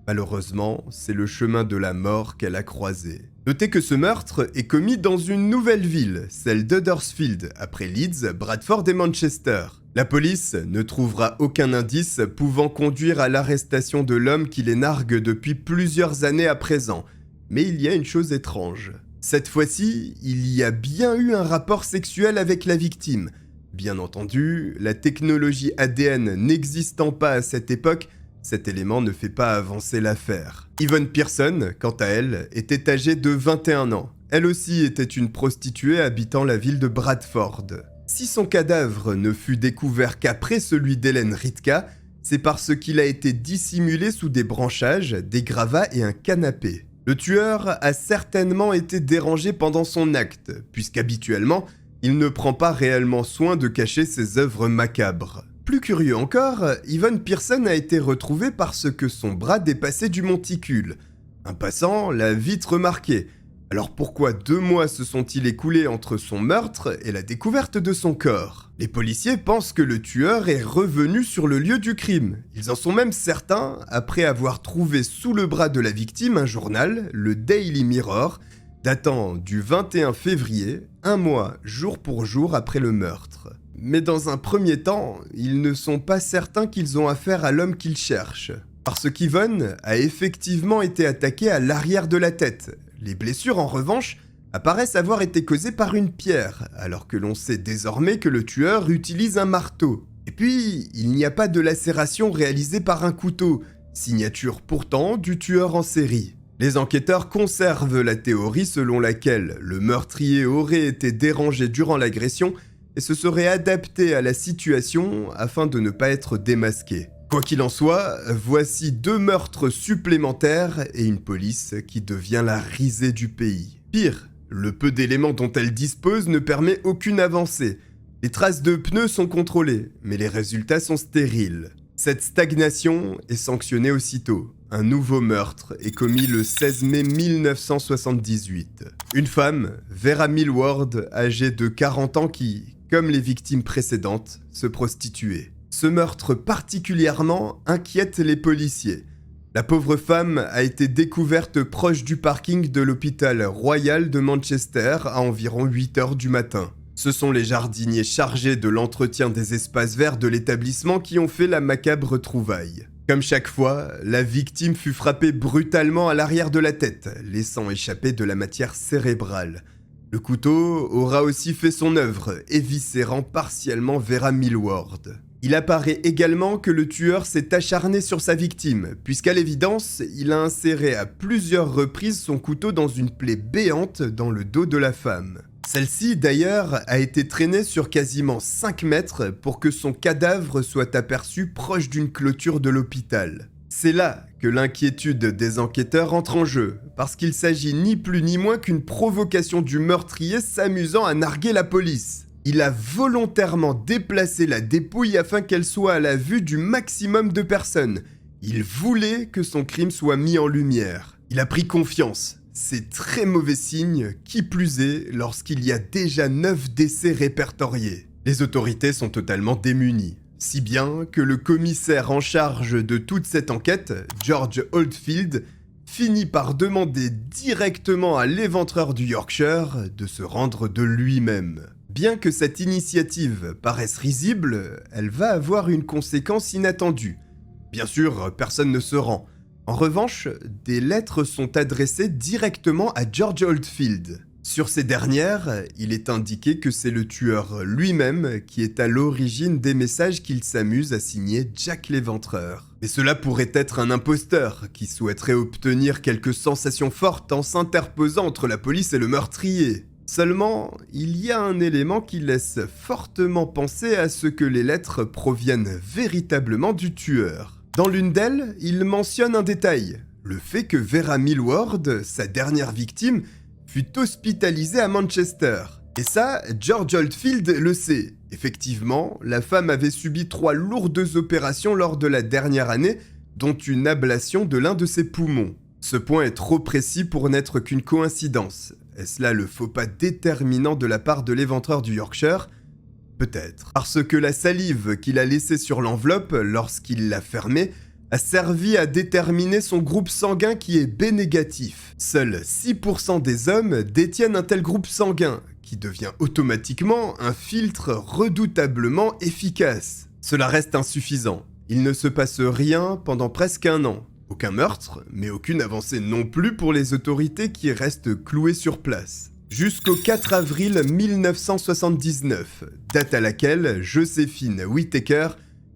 Malheureusement, c'est le chemin de la mort qu'elle a croisé. Notez que ce meurtre est commis dans une nouvelle ville, celle d'Huddersfield, après Leeds, Bradford et Manchester. La police ne trouvera aucun indice pouvant conduire à l'arrestation de l'homme qui les nargue depuis plusieurs années à présent. Mais il y a une chose étrange. Cette fois-ci, il y a bien eu un rapport sexuel avec la victime. Bien entendu, la technologie ADN n'existant pas à cette époque, cet élément ne fait pas avancer l'affaire. Yvonne Pearson, quant à elle, était âgée de 21 ans. Elle aussi était une prostituée habitant la ville de Bradford. Si son cadavre ne fut découvert qu'après celui d'Helen Ritka, c'est parce qu'il a été dissimulé sous des branchages, des gravats et un canapé. Le tueur a certainement été dérangé pendant son acte, puisqu'habituellement, il ne prend pas réellement soin de cacher ses œuvres macabres. Plus curieux encore, Yvonne Pearson a été retrouvée parce que son bras dépassait du monticule. Un passant l'a vite remarqué. Alors pourquoi 2 mois se sont-ils écoulés entre son meurtre et la découverte de son corps ? Les policiers pensent que le tueur est revenu sur le lieu du crime. Ils en sont même certains après avoir trouvé sous le bras de la victime un journal, le Daily Mirror, datant du 21 février, 1 mois jour pour jour après le meurtre. Mais dans un premier temps, ils ne sont pas certains qu'ils ont affaire à l'homme qu'ils cherchent. Parce qu'Yvonne a effectivement été attaquée à l'arrière de la tête. Les blessures, en revanche, apparaissent avoir été causées par une pierre, alors que l'on sait désormais que le tueur utilise un marteau. Et puis, il n'y a pas de lacération réalisée par un couteau, signature pourtant du tueur en série. Les enquêteurs conservent la théorie selon laquelle le meurtrier aurait été dérangé durant l'agression et se serait adapté à la situation afin de ne pas être démasqué. Quoi qu'il en soit, voici 2 meurtres supplémentaires et une police qui devient la risée du pays. Pire, le peu d'éléments dont elle dispose ne permet aucune avancée. Les traces de pneus sont contrôlées, mais les résultats sont stériles. Cette stagnation est sanctionnée aussitôt. Un nouveau meurtre est commis le 16 mai 1978. Une femme, Vera Millward, âgée de 40 ans qui, comme les victimes précédentes, se prostituait. Ce meurtre particulièrement inquiète les policiers. La pauvre femme a été découverte proche du parking de l'hôpital royal de Manchester à environ 8 h du matin. Ce sont les jardiniers chargés de l'entretien des espaces verts de l'établissement qui ont fait la macabre trouvaille. Comme chaque fois, la victime fut frappée brutalement à l'arrière de la tête, laissant échapper de la matière cérébrale. Le couteau aura aussi fait son œuvre, éviscérant partiellement Vera Millward. Il apparaît également que le tueur s'est acharné sur sa victime, puisqu'à l'évidence, il a inséré à plusieurs reprises son couteau dans une plaie béante dans le dos de la femme. Celle-ci, d'ailleurs, a été traînée sur quasiment 5 mètres pour que son cadavre soit aperçu proche d'une clôture de l'hôpital. C'est là que l'inquiétude des enquêteurs entre en jeu, parce qu'il s'agit ni plus ni moins qu'une provocation du meurtrier s'amusant à narguer la police. Il a volontairement déplacé la dépouille afin qu'elle soit à la vue du maximum de personnes. Il voulait que son crime soit mis en lumière. Il a pris confiance. C'est très mauvais signe, qui plus est lorsqu'il y a déjà 9 décès répertoriés. Les autorités sont totalement démunies. Si bien que le commissaire en charge de toute cette enquête, George Oldfield, finit par demander directement à l'éventreur du Yorkshire de se rendre de lui-même. Bien que cette initiative paraisse risible, elle va avoir une conséquence inattendue. Bien sûr, personne ne se rend. En revanche, des lettres sont adressées directement à George Oldfield. Sur ces dernières, il est indiqué que c'est le tueur lui-même qui est à l'origine des messages qu'il s'amuse à signer Jack l'Éventreur. Et cela pourrait être un imposteur qui souhaiterait obtenir quelques sensations fortes en s'interposant entre la police et le meurtrier. Seulement, il y a un élément qui laisse fortement penser à ce que les lettres proviennent véritablement du tueur. Dans l'une d'elles, il mentionne un détail, le fait que Vera Millward, sa dernière victime, fut hospitalisée à Manchester. Et ça, George Oldfield le sait. Effectivement, la femme avait subi 3 lourdes opérations lors de la dernière année, dont une ablation de l'un de ses poumons. Ce point est trop précis pour n'être qu'une coïncidence. Est-ce là le faux pas déterminant de la part de l'éventreur du Yorkshire ? Peut-être. Parce que la salive qu'il a laissée sur l'enveloppe lorsqu'il l'a fermée a servi à déterminer son groupe sanguin qui est B négatif. Seuls 6% des hommes détiennent un tel groupe sanguin, qui devient automatiquement un filtre redoutablement efficace. Cela reste insuffisant. Il ne se passe rien pendant presque 1 an. Aucun meurtre, mais aucune avancée non plus pour les autorités qui restent clouées sur place. Jusqu'au 4 avril 1979, date à laquelle Joséphine Whittaker,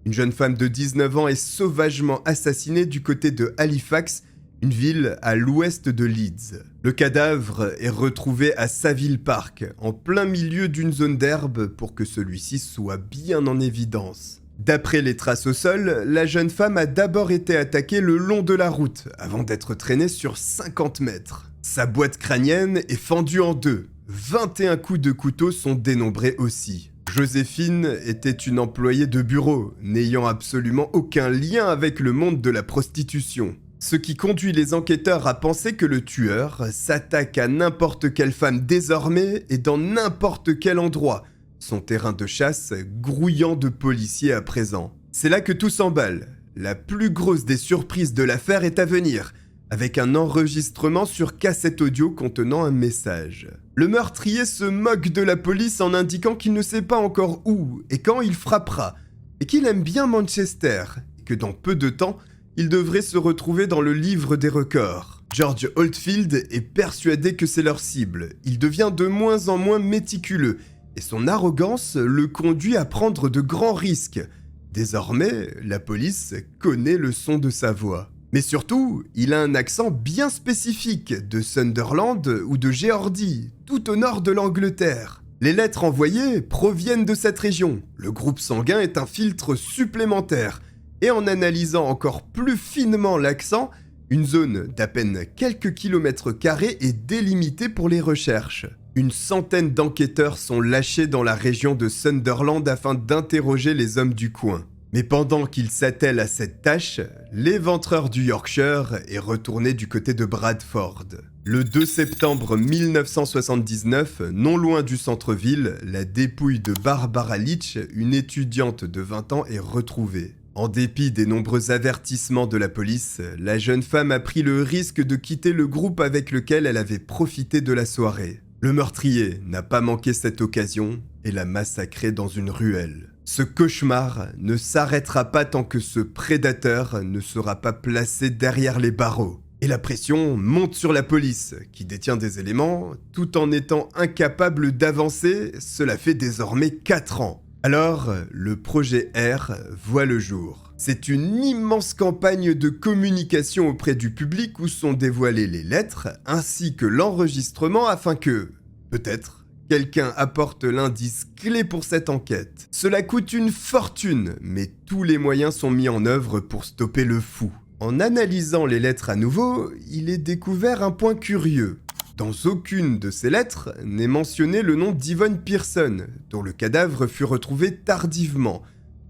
une jeune femme de 19 ans, est sauvagement assassinée du côté de Halifax, une ville à l'ouest de Leeds. Le cadavre est retrouvé à Savile Park, en plein milieu d'une zone d'herbe pour que celui-ci soit bien en évidence. D'après les traces au sol, la jeune femme a d'abord été attaquée le long de la route, avant d'être traînée sur 50 mètres. Sa boîte crânienne est fendue en 2. 21 coups de couteau sont dénombrés aussi. Joséphine était une employée de bureau, n'ayant absolument aucun lien avec le monde de la prostitution. Ce qui conduit les enquêteurs à penser que le tueur s'attaque à n'importe quelle femme désormais et dans n'importe quel endroit, son terrain de chasse grouillant de policiers à présent. C'est là que tout s'emballe. La plus grosse des surprises de l'affaire est à venir, avec un enregistrement sur cassette audio contenant un message. Le meurtrier se moque de la police en indiquant qu'il ne sait pas encore où et quand il frappera, et qu'il aime bien Manchester, et que dans peu de temps, il devrait se retrouver dans le livre des records. George Oldfield est persuadé que c'est leur cible. Il devient de moins en moins méticuleux et son arrogance le conduit à prendre de grands risques. Désormais, la police connaît le son de sa voix. Mais surtout, il a un accent bien spécifique de Sunderland ou de Géordie, tout au nord de l'Angleterre. Les lettres envoyées proviennent de cette région. Le groupe sanguin est un filtre supplémentaire. Et en analysant encore plus finement l'accent, une zone d'à peine quelques kilomètres carrés est délimitée pour les recherches. Une centaine d'enquêteurs sont lâchés dans la région de Sunderland afin d'interroger les hommes du coin. Mais pendant qu'ils s'attellent à cette tâche, l'éventreur du Yorkshire est retourné du côté de Bradford. Le 2 septembre 1979, non loin du centre-ville, la dépouille de Barbara Leach, une étudiante de 20 ans, est retrouvée. En dépit des nombreux avertissements de la police, la jeune femme a pris le risque de quitter le groupe avec lequel elle avait profité de la soirée. Le meurtrier n'a pas manqué cette occasion et l'a massacrée dans une ruelle. Ce cauchemar ne s'arrêtera pas tant que ce prédateur ne sera pas placé derrière les barreaux. Et la pression monte sur la police, qui détient des éléments, tout en étant incapable d'avancer. Cela fait désormais 4 ans. Alors, le projet R voit le jour. C'est une immense campagne de communication auprès du public où sont dévoilées les lettres ainsi que l'enregistrement afin que, peut-être, quelqu'un apporte l'indice clé pour cette enquête. Cela coûte une fortune, mais tous les moyens sont mis en œuvre pour stopper le fou. En analysant les lettres à nouveau, il est découvert un point curieux. Dans aucune de ces lettres n'est mentionné le nom d'Yvonne Pearson, dont le cadavre fut retrouvé tardivement.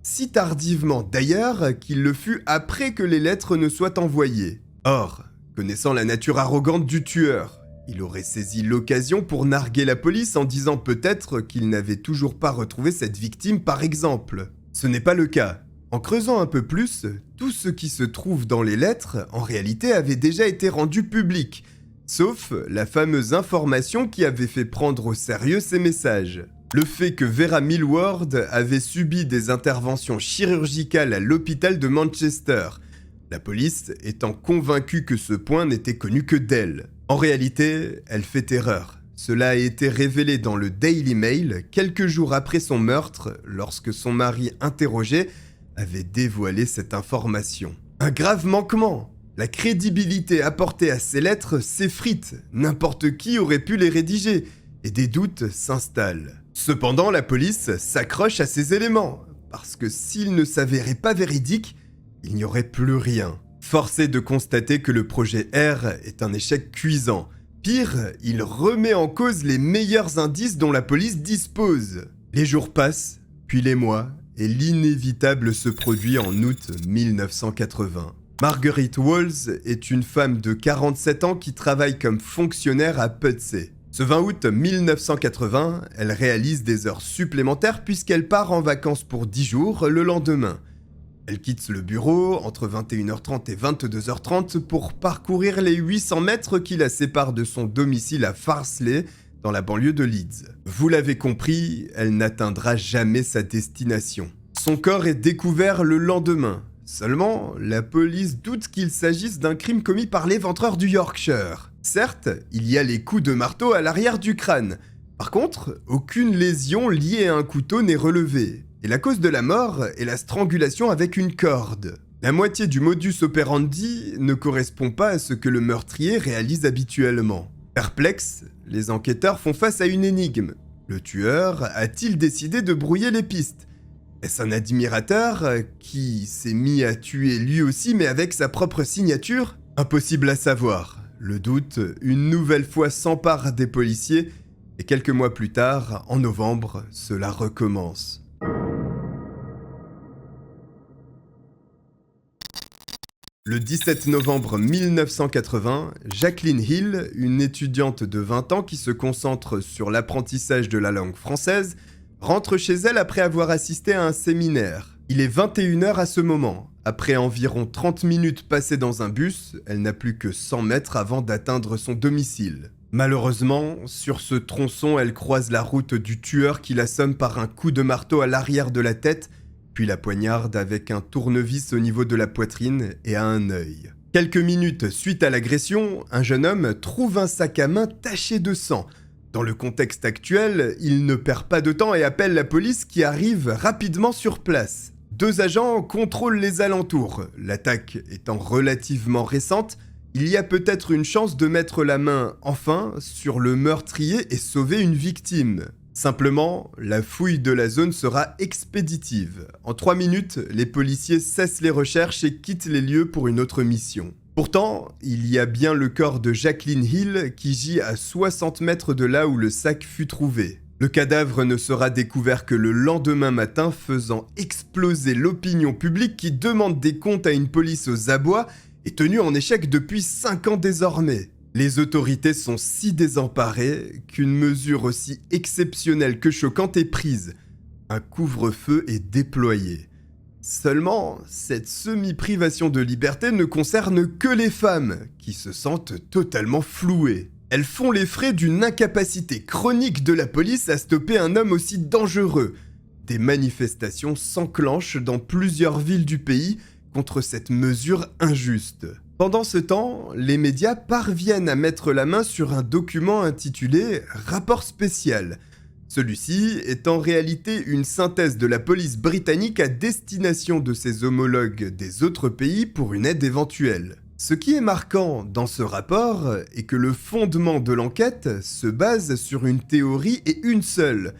Si tardivement d'ailleurs qu'il le fut après que les lettres ne soient envoyées. Or, connaissant la nature arrogante du tueur, il aurait saisi l'occasion pour narguer la police en disant peut-être qu'il n'avait toujours pas retrouvé cette victime par exemple. Ce n'est pas le cas. En creusant un peu plus, tout ce qui se trouve dans les lettres, en réalité, avait déjà été rendu public. Sauf la fameuse information qui avait fait prendre au sérieux ces messages. Le fait que Vera Millward avait subi des interventions chirurgicales à l'hôpital de Manchester, la police étant convaincue que ce point n'était connu que d'elle. En réalité, elle fait erreur. Cela a été révélé dans le Daily Mail quelques jours après son meurtre, lorsque son mari interrogé avait dévoilé cette information. Un grave manquement. La crédibilité apportée à ces lettres s'effrite, n'importe qui aurait pu les rédiger, et des doutes s'installent. Cependant, la police s'accroche à ces éléments, parce que s'ils ne s'avéraient pas véridiques, il n'y aurait plus rien. Force est de constater que le projet R est un échec cuisant. Pire, il remet en cause les meilleurs indices dont la police dispose. Les jours passent, puis les mois, et l'inévitable se produit en août 1980. Marguerite Walls est une femme de 47 ans qui travaille comme fonctionnaire à Pudsey. Ce 20 août 1980, elle réalise des heures supplémentaires puisqu'elle part en vacances pour 10 jours le lendemain. Elle quitte le bureau entre 21h30 et 22h30 pour parcourir les 800 mètres qui la séparent de son domicile à Farsley, dans la banlieue de Leeds. Vous l'avez compris, elle n'atteindra jamais sa destination. Son corps est découvert le lendemain. Seulement, la police doute qu'il s'agisse d'un crime commis par l'éventreur du Yorkshire. Certes, il y a les coups de marteau à l'arrière du crâne. Par contre, aucune lésion liée à un couteau n'est relevée. Et la cause de la mort est la strangulation avec une corde. La moitié du modus operandi ne correspond pas à ce que le meurtrier réalise habituellement. Perplexes, les enquêteurs font face à une énigme. Le tueur a-t-il décidé de brouiller les pistes ? Est-ce un admirateur qui s'est mis à tuer lui aussi mais avec sa propre signature ? Impossible à savoir. Le doute, une nouvelle fois, s'empare des policiers et quelques mois plus tard, en novembre, cela recommence. Le 17 novembre 1980, Jacqueline Hill, une étudiante de 20 ans qui se concentre sur l'apprentissage de la langue française, rentre chez elle après avoir assisté à un séminaire. Il est 21h à ce moment. Après environ 30 minutes passées dans un bus, elle n'a plus que 100 mètres avant d'atteindre son domicile. Malheureusement, sur ce tronçon, elle croise la route du tueur qui l'assomme par un coup de marteau à l'arrière de la tête, puis la poignarde avec un tournevis au niveau de la poitrine et à un œil. Quelques minutes suite à l'agression, un jeune homme trouve un sac à main taché de sang. Dans le contexte actuel, il ne perd pas de temps et appelle la police qui arrive rapidement sur place. 2 agents contrôlent les alentours. L'attaque étant relativement récente, il y a peut-être une chance de mettre la main, enfin, sur le meurtrier et sauver une victime. Simplement, la fouille de la zone sera expéditive. En 3 minutes, les policiers cessent les recherches et quittent les lieux pour une autre mission. Pourtant, il y a bien le corps de Jacqueline Hill qui gît à 60 mètres de là où le sac fut trouvé. Le cadavre ne sera découvert que le lendemain matin, faisant exploser l'opinion publique qui demande des comptes à une police aux abois et tenue en échec depuis 5 ans désormais. Les autorités sont si désemparées qu'une mesure aussi exceptionnelle que choquante est prise. Un couvre-feu est déployé. Seulement, cette semi-privation de liberté ne concerne que les femmes, qui se sentent totalement flouées. Elles font les frais d'une incapacité chronique de la police à stopper un homme aussi dangereux. Des manifestations s'enclenchent dans plusieurs villes du pays contre cette mesure injuste. Pendant ce temps, les médias parviennent à mettre la main sur un document intitulé « Rapport spécial ». Celui-ci est en réalité une synthèse de la police britannique à destination de ses homologues des autres pays pour une aide éventuelle. Ce qui est marquant dans ce rapport est que le fondement de l'enquête se base sur une théorie et une seule.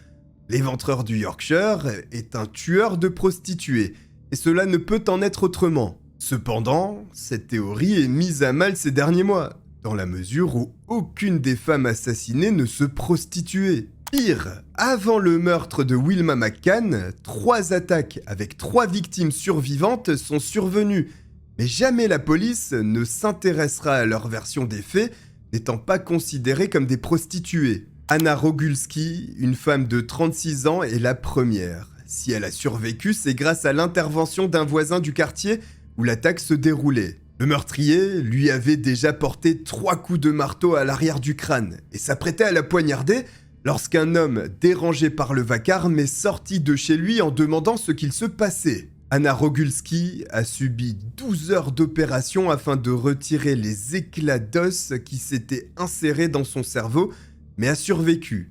L'éventreur du Yorkshire est un tueur de prostituées, et cela ne peut en être autrement. Cependant, cette théorie est mise à mal ces derniers mois, dans la mesure où aucune des femmes assassinées ne se prostituait. Pire, avant le meurtre de Wilma McCann, 3 attaques avec 3 victimes survivantes sont survenues, mais jamais la police ne s'intéressera à leur version des faits, n'étant pas considérées comme des prostituées. Anna Rogulski, une femme de 36 ans, est la première. Si elle a survécu, c'est grâce à l'intervention d'un voisin du quartier où l'attaque se déroulait. Le meurtrier lui avait déjà porté 3 coups de marteau à l'arrière du crâne et s'apprêtait à la poignarder lorsqu'un homme dérangé par le vacarme est sorti de chez lui en demandant ce qu'il se passait. Anna Rogulski a subi 12 heures d'opération afin de retirer les éclats d'os qui s'étaient insérés dans son cerveau, mais a survécu.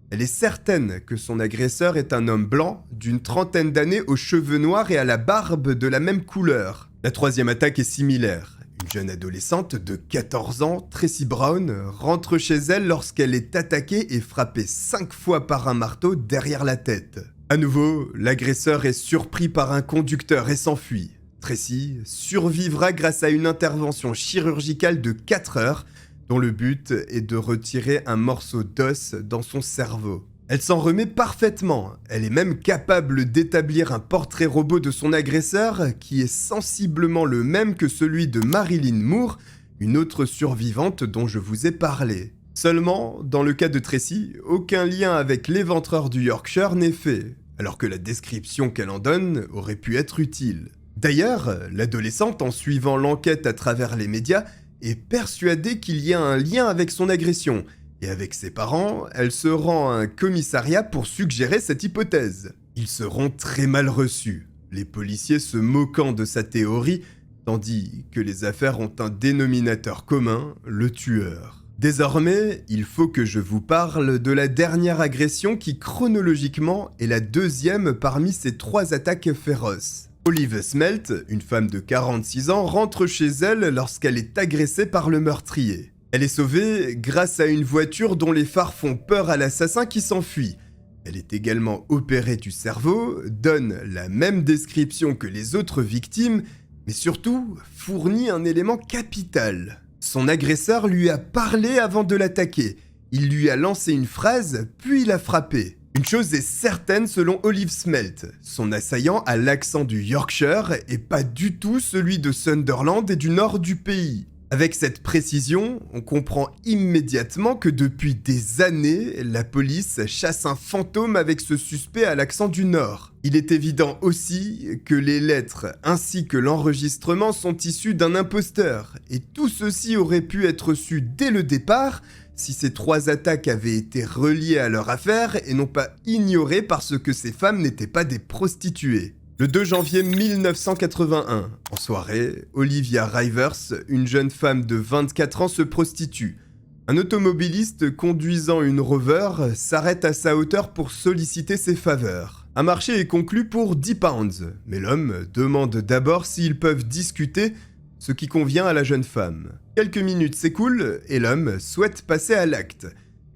Elle est certaine que son agresseur est un homme blanc d'une 30aine d'années aux cheveux noirs et à la barbe de la même couleur. La 3e attaque est similaire. Une jeune adolescente de 14 ans, Tracy Brown, rentre chez elle lorsqu'elle est attaquée et frappée 5 fois par un marteau derrière la tête. À nouveau, l'agresseur est surpris par un conducteur et s'enfuit. Tracy survivra grâce à une intervention chirurgicale de 4 heures, dont le but est de retirer un morceau d'os dans son cerveau. Elle s'en remet parfaitement, elle est même capable d'établir un portrait robot de son agresseur qui est sensiblement le même que celui de Marilyn Moore, une autre survivante dont je vous ai parlé. Seulement, dans le cas de Tracy, aucun lien avec l'éventreur du Yorkshire n'est fait, alors que la description qu'elle en donne aurait pu être utile. D'ailleurs, l'adolescente, en suivant l'enquête à travers les médias, est persuadée qu'il y a un lien avec son agression, et avec ses parents, elle se rend à un commissariat pour suggérer cette hypothèse. Ils seront très mal reçus, les policiers se moquant de sa théorie, tandis que les affaires ont un dénominateur commun, le tueur. Désormais, il faut que je vous parle de la dernière agression qui chronologiquement est la 2e parmi ces 3 attaques féroces. Olive Smelt, une femme de 46 ans, rentre chez elle lorsqu'elle est agressée par le meurtrier. Elle est sauvée grâce à une voiture dont les phares font peur à l'assassin qui s'enfuit. Elle est également opérée du cerveau, donne la même description que les autres victimes, mais surtout fournit un élément capital. Son agresseur lui a parlé avant de l'attaquer. Il lui a lancé une phrase, puis l'a frappé. Une chose est certaine selon Olive Smelt, son assaillant a l'accent du Yorkshire et pas du tout celui de Sunderland et du nord du pays. Avec cette précision, on comprend immédiatement que depuis des années, la police chasse un fantôme avec ce suspect à l'accent du Nord. Il est évident aussi que les lettres ainsi que l'enregistrement sont issus d'un imposteur, et tout ceci aurait pu être su dès le départ si ces 3 attaques avaient été reliées à leur affaire et non pas ignorées parce que ces femmes n'étaient pas des prostituées. Le 2 janvier 1981, en soirée, Olivia Rivers, une jeune femme de 24 ans, se prostitue. Un automobiliste conduisant une Rover s'arrête à sa hauteur pour solliciter ses faveurs. Un marché est conclu pour 10 pounds, mais l'homme demande d'abord s'ils peuvent discuter, ce qui convient à la jeune femme. Quelques minutes s'écoulent et l'homme souhaite passer à l'acte.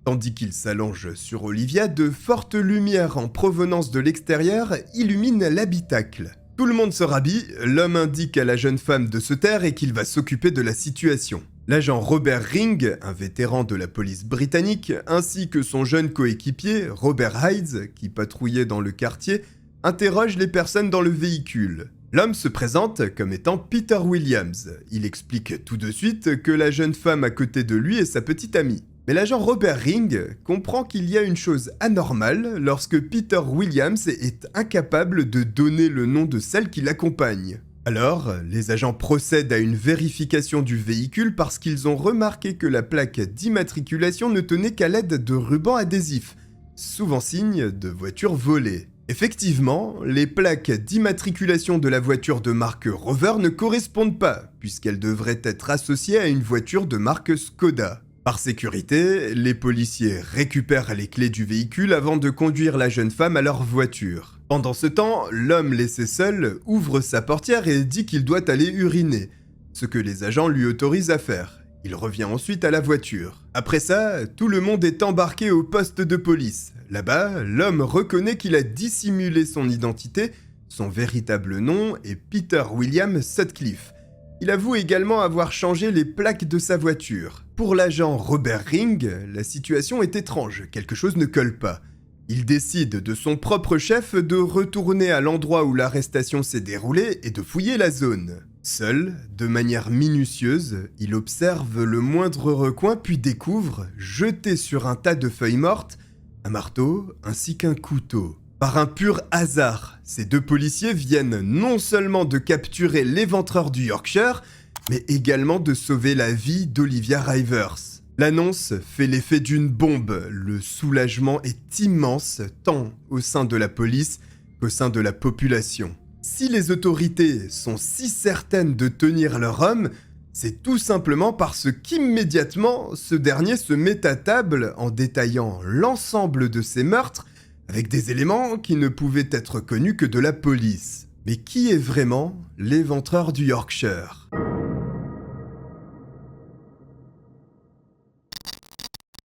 Tandis qu'il s'allonge sur Olivia, de fortes lumières en provenance de l'extérieur illuminent l'habitacle. Tout le monde se rhabille, l'homme indique à la jeune femme de se taire et qu'il va s'occuper de la situation. L'agent Robert Ring, un vétéran de la police britannique, ainsi que son jeune coéquipier, Robert Hydes, qui patrouillait dans le quartier, interrogent les personnes dans le véhicule. L'homme se présente comme étant Peter Williams. Il explique tout de suite que la jeune femme à côté de lui est sa petite amie. Mais l'agent Robert Ring comprend qu'il y a une chose anormale lorsque Peter Williams est incapable de donner le nom de celle qui l'accompagne. Alors, les agents procèdent à une vérification du véhicule parce qu'ils ont remarqué que la plaque d'immatriculation ne tenait qu'à l'aide de rubans adhésifs, souvent signe de voiture volée. Effectivement, les plaques d'immatriculation de la voiture de marque Rover ne correspondent pas, puisqu'elles devraient être associées à une voiture de marque Skoda. Par sécurité, les policiers récupèrent les clés du véhicule avant de conduire la jeune femme à leur voiture. Pendant ce temps, l'homme laissé seul ouvre sa portière et dit qu'il doit aller uriner, ce que les agents lui autorisent à faire. Il revient ensuite à la voiture. Après ça, tout le monde est embarqué au poste de police. Là-bas, l'homme reconnaît qu'il a dissimulé son identité, son véritable nom est Peter William Sutcliffe. Il avoue également avoir changé les plaques de sa voiture. Pour l'agent Robert Ring, la situation est étrange, quelque chose ne colle pas. Il décide de son propre chef de retourner à l'endroit où l'arrestation s'est déroulée et de fouiller la zone. Seul, de manière minutieuse, il observe le moindre recoin puis découvre, jeté sur un tas de feuilles mortes, un marteau ainsi qu'un couteau. Par un pur hasard, ces deux policiers viennent non seulement de capturer l'éventreur du Yorkshire, mais également de sauver la vie d'Olivia Rivers. L'annonce fait l'effet d'une bombe, le soulagement est immense tant au sein de la police qu'au sein de la population. Si les autorités sont si certaines de tenir leur homme, c'est tout simplement parce qu'immédiatement, ce dernier se met à table en détaillant l'ensemble de ses meurtres avec des éléments qui ne pouvaient être connus que de la police. Mais qui est vraiment l'éventreur du Yorkshire ?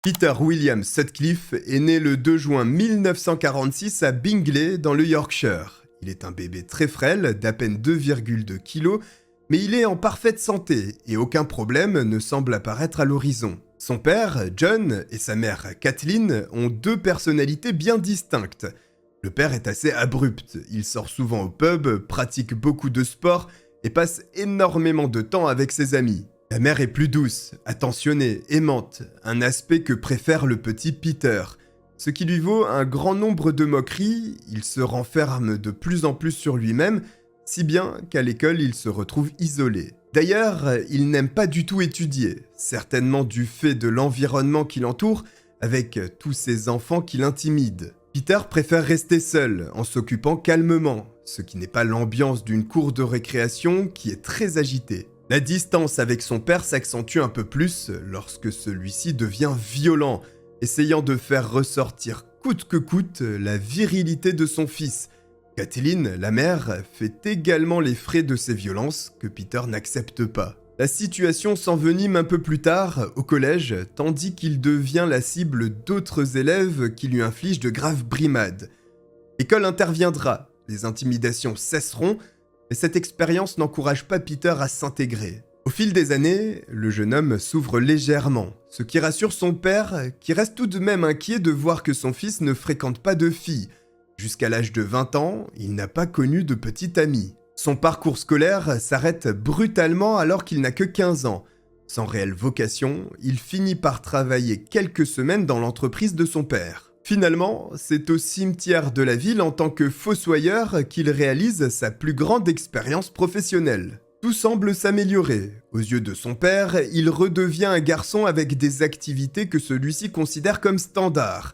Peter William Sutcliffe est né le 2 juin 1946 à Bingley dans le Yorkshire. Il est un bébé très frêle, d'à peine 2,2 kg, mais il est en parfaite santé et aucun problème ne semble apparaître à l'horizon. Son père, John, et sa mère, Kathleen, ont deux personnalités bien distinctes. Le père est assez abrupt, il sort souvent au pub, pratique beaucoup de sport et passe énormément de temps avec ses amis. La mère est plus douce, attentionnée, aimante, un aspect que préfère le petit Peter. Ce qui lui vaut un grand nombre de moqueries, il se renferme de plus en plus sur lui-même, si bien qu'à l'école il se retrouve isolé. D'ailleurs, il n'aime pas du tout étudier, certainement du fait de l'environnement qui l'entoure, avec tous ces enfants qui l'intimident. Peter préfère rester seul, en s'occupant calmement, ce qui n'est pas l'ambiance d'une cour de récréation qui est très agitée. La distance avec son père s'accentue un peu plus lorsque celui-ci devient violent, essayant de faire ressortir coûte que coûte la virilité de son fils. Kathleen, la mère, fait également les frais de ces violences que Peter n'accepte pas. La situation s'envenime un peu plus tard, au collège, tandis qu'il devient la cible d'autres élèves qui lui infligent de graves brimades. L'école interviendra, les intimidations cesseront, mais cette expérience n'encourage pas Peter à s'intégrer. Au fil des années, le jeune homme s'ouvre légèrement, ce qui rassure son père, qui reste tout de même inquiet de voir que son fils ne fréquente pas de filles. Jusqu'à l'âge de 20 ans, il n'a pas connu de petit ami. Son parcours scolaire s'arrête brutalement alors qu'il n'a que 15 ans. Sans réelle vocation, il finit par travailler quelques semaines dans l'entreprise de son père. Finalement, c'est au cimetière de la ville en tant que fossoyeur qu'il réalise sa plus grande expérience professionnelle. Tout semble s'améliorer. Aux yeux de son père, il redevient un garçon avec des activités que celui-ci considère comme standards.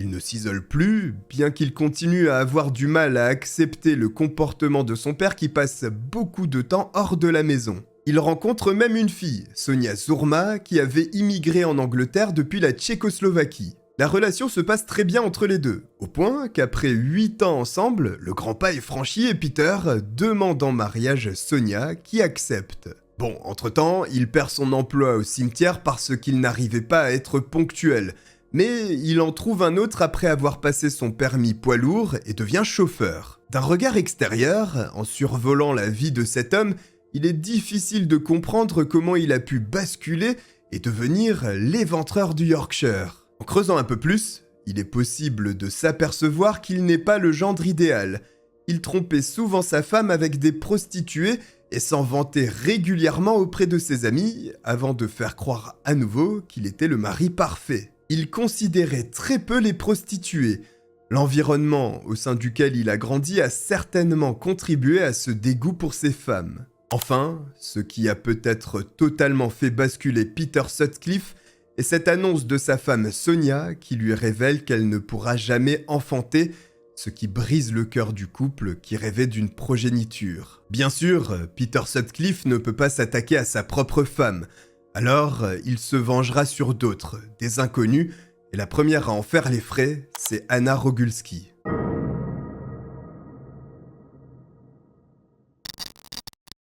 Il ne s'isole plus, bien qu'il continue à avoir du mal à accepter le comportement de son père qui passe beaucoup de temps hors de la maison. Il rencontre même une fille, Sonia Zourma, qui avait immigré en Angleterre depuis la Tchécoslovaquie. La relation se passe très bien entre les deux, au point qu'après 8 ans ensemble, le grand pas est franchi et Peter demande en mariage Sonia, qui accepte. Bon, entre-temps, il perd son emploi au cimetière parce qu'il n'arrivait pas à être ponctuel, mais il en trouve un autre après avoir passé son permis poids lourd et devient chauffeur. D'un regard extérieur, en survolant la vie de cet homme, il est difficile de comprendre comment il a pu basculer et devenir l'éventreur du Yorkshire. En creusant un peu plus, il est possible de s'apercevoir qu'il n'est pas le gendre idéal. Il trompait souvent sa femme avec des prostituées et s'en vantait régulièrement auprès de ses amis avant de faire croire à nouveau qu'il était le mari parfait. Il considérait très peu les prostituées. L'environnement au sein duquel il a grandi a certainement contribué à ce dégoût pour ces femmes. Enfin, ce qui a peut-être totalement fait basculer Peter Sutcliffe est cette annonce de sa femme Sonia qui lui révèle qu'elle ne pourra jamais enfanter, ce qui brise le cœur du couple qui rêvait d'une progéniture. Bien sûr, Peter Sutcliffe ne peut pas s'attaquer à sa propre femme, alors il se vengera sur d'autres, des inconnus, et la première à en faire les frais, c'est Anna Rogulski.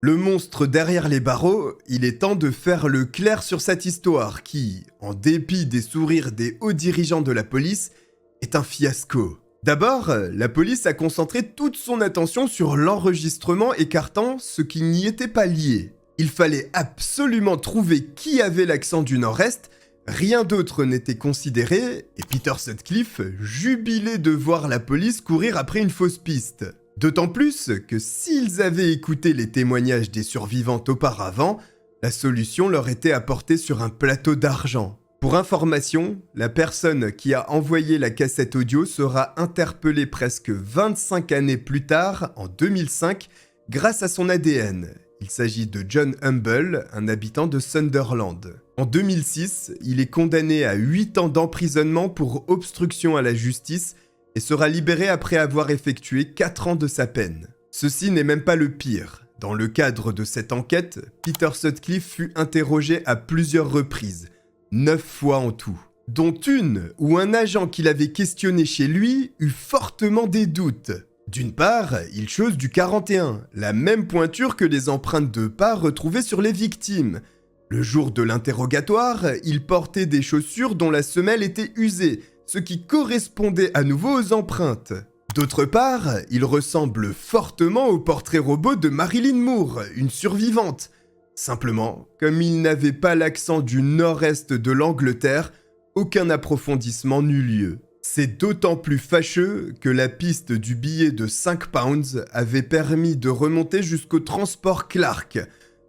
Le monstre derrière les barreaux, il est temps de faire le clair sur cette histoire qui, en dépit des sourires des hauts dirigeants de la police, est un fiasco. D'abord, la police a concentré toute son attention sur l'enregistrement écartant ce qui n'y était pas lié. Il fallait absolument trouver qui avait l'accent du Nord-Est, rien d'autre n'était considéré, et Peter Sutcliffe jubilait de voir la police courir après une fausse piste. D'autant plus que s'ils avaient écouté les témoignages des survivantes auparavant, la solution leur était apportée sur un plateau d'argent. Pour information, la personne qui a envoyé la cassette audio sera interpellée presque 25 années plus tard, en 2005, grâce à son ADN. Il s'agit de John Humble, un habitant de Sunderland. En 2006, il est condamné à 8 ans d'emprisonnement pour obstruction à la justice et sera libéré après avoir effectué 4 ans de sa peine. Ceci n'est même pas le pire. Dans le cadre de cette enquête, Peter Sutcliffe fut interrogé à plusieurs reprises, 9 fois en tout, dont une où un agent qu'il avait questionné chez lui eut fortement des doutes. D'une part, il chose du 41, la même pointure que les empreintes de pas retrouvées sur les victimes. Le jour de l'interrogatoire, il portait des chaussures dont la semelle était usée, ce qui correspondait à nouveau aux empreintes. D'autre part, il ressemble fortement au portrait robot de Marilyn Moore, une survivante. Simplement, comme il n'avait pas l'accent du nord-est de l'Angleterre, aucun approfondissement n'eut lieu. C'est d'autant plus fâcheux que la piste du billet de 5 pounds avait permis de remonter jusqu'au Transport Clark,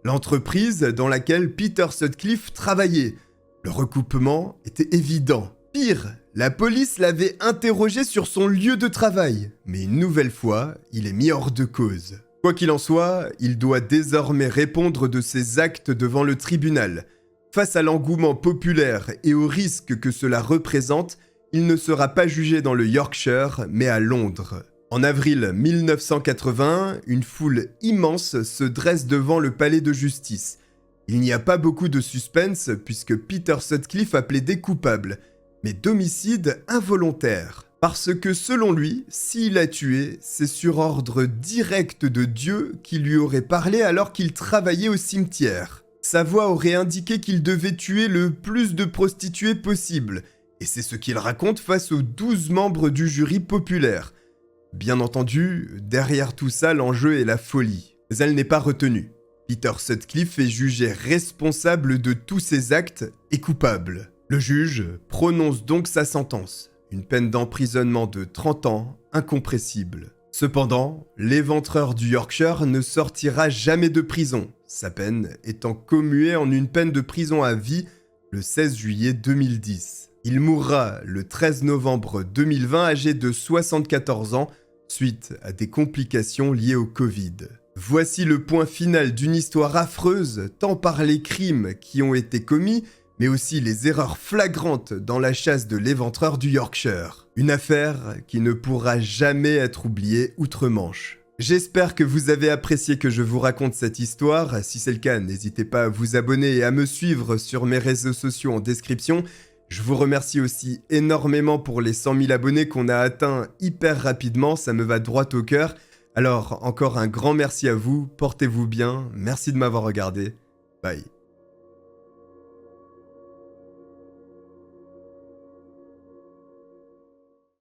l'entreprise dans laquelle Peter Sutcliffe travaillait. Le recoupement était évident. Pire, la police l'avait interrogé sur son lieu de travail, mais une nouvelle fois, il est mis hors de cause. Quoi qu'il en soit, il doit désormais répondre de ses actes devant le tribunal. Face à l'engouement populaire et au risque que cela représente, il ne sera pas jugé dans le Yorkshire, mais à Londres. En avril 1980, une foule immense se dresse devant le palais de justice. Il n'y a pas beaucoup de suspense puisque Peter Sutcliffe a plaidé coupable, mais d'homicide involontaire. Parce que selon lui, s'il a tué, c'est sur ordre direct de Dieu qui lui aurait parlé alors qu'il travaillait au cimetière. Sa voix aurait indiqué qu'il devait tuer le plus de prostituées possible, et c'est ce qu'il raconte face aux 12 membres du jury populaire. Bien entendu, derrière tout ça, l'enjeu est la folie. Mais elle n'est pas retenue. Peter Sutcliffe est jugé responsable de tous ses actes et coupable. Le juge prononce donc sa sentence, une peine d'emprisonnement de 30 ans, incompressible. Cependant, l'éventreur du Yorkshire ne sortira jamais de prison, sa peine étant commuée en une peine de prison à vie le 16 juillet 2010. Il mourra le 13 novembre 2020 âgé de 74 ans suite à des complications liées au Covid. Voici le point final d'une histoire affreuse tant par les crimes qui ont été commis, mais aussi les erreurs flagrantes dans la chasse de l'éventreur du Yorkshire. Une affaire qui ne pourra jamais être oubliée outre-Manche. J'espère que vous avez apprécié que je vous raconte cette histoire. Si c'est le cas, n'hésitez pas à vous abonner et à me suivre sur mes réseaux sociaux en description. Je vous remercie aussi énormément pour les 100 000 abonnés qu'on a atteints hyper rapidement, ça me va droit au cœur. Alors, encore un grand merci à vous, portez-vous bien, merci de m'avoir regardé, bye.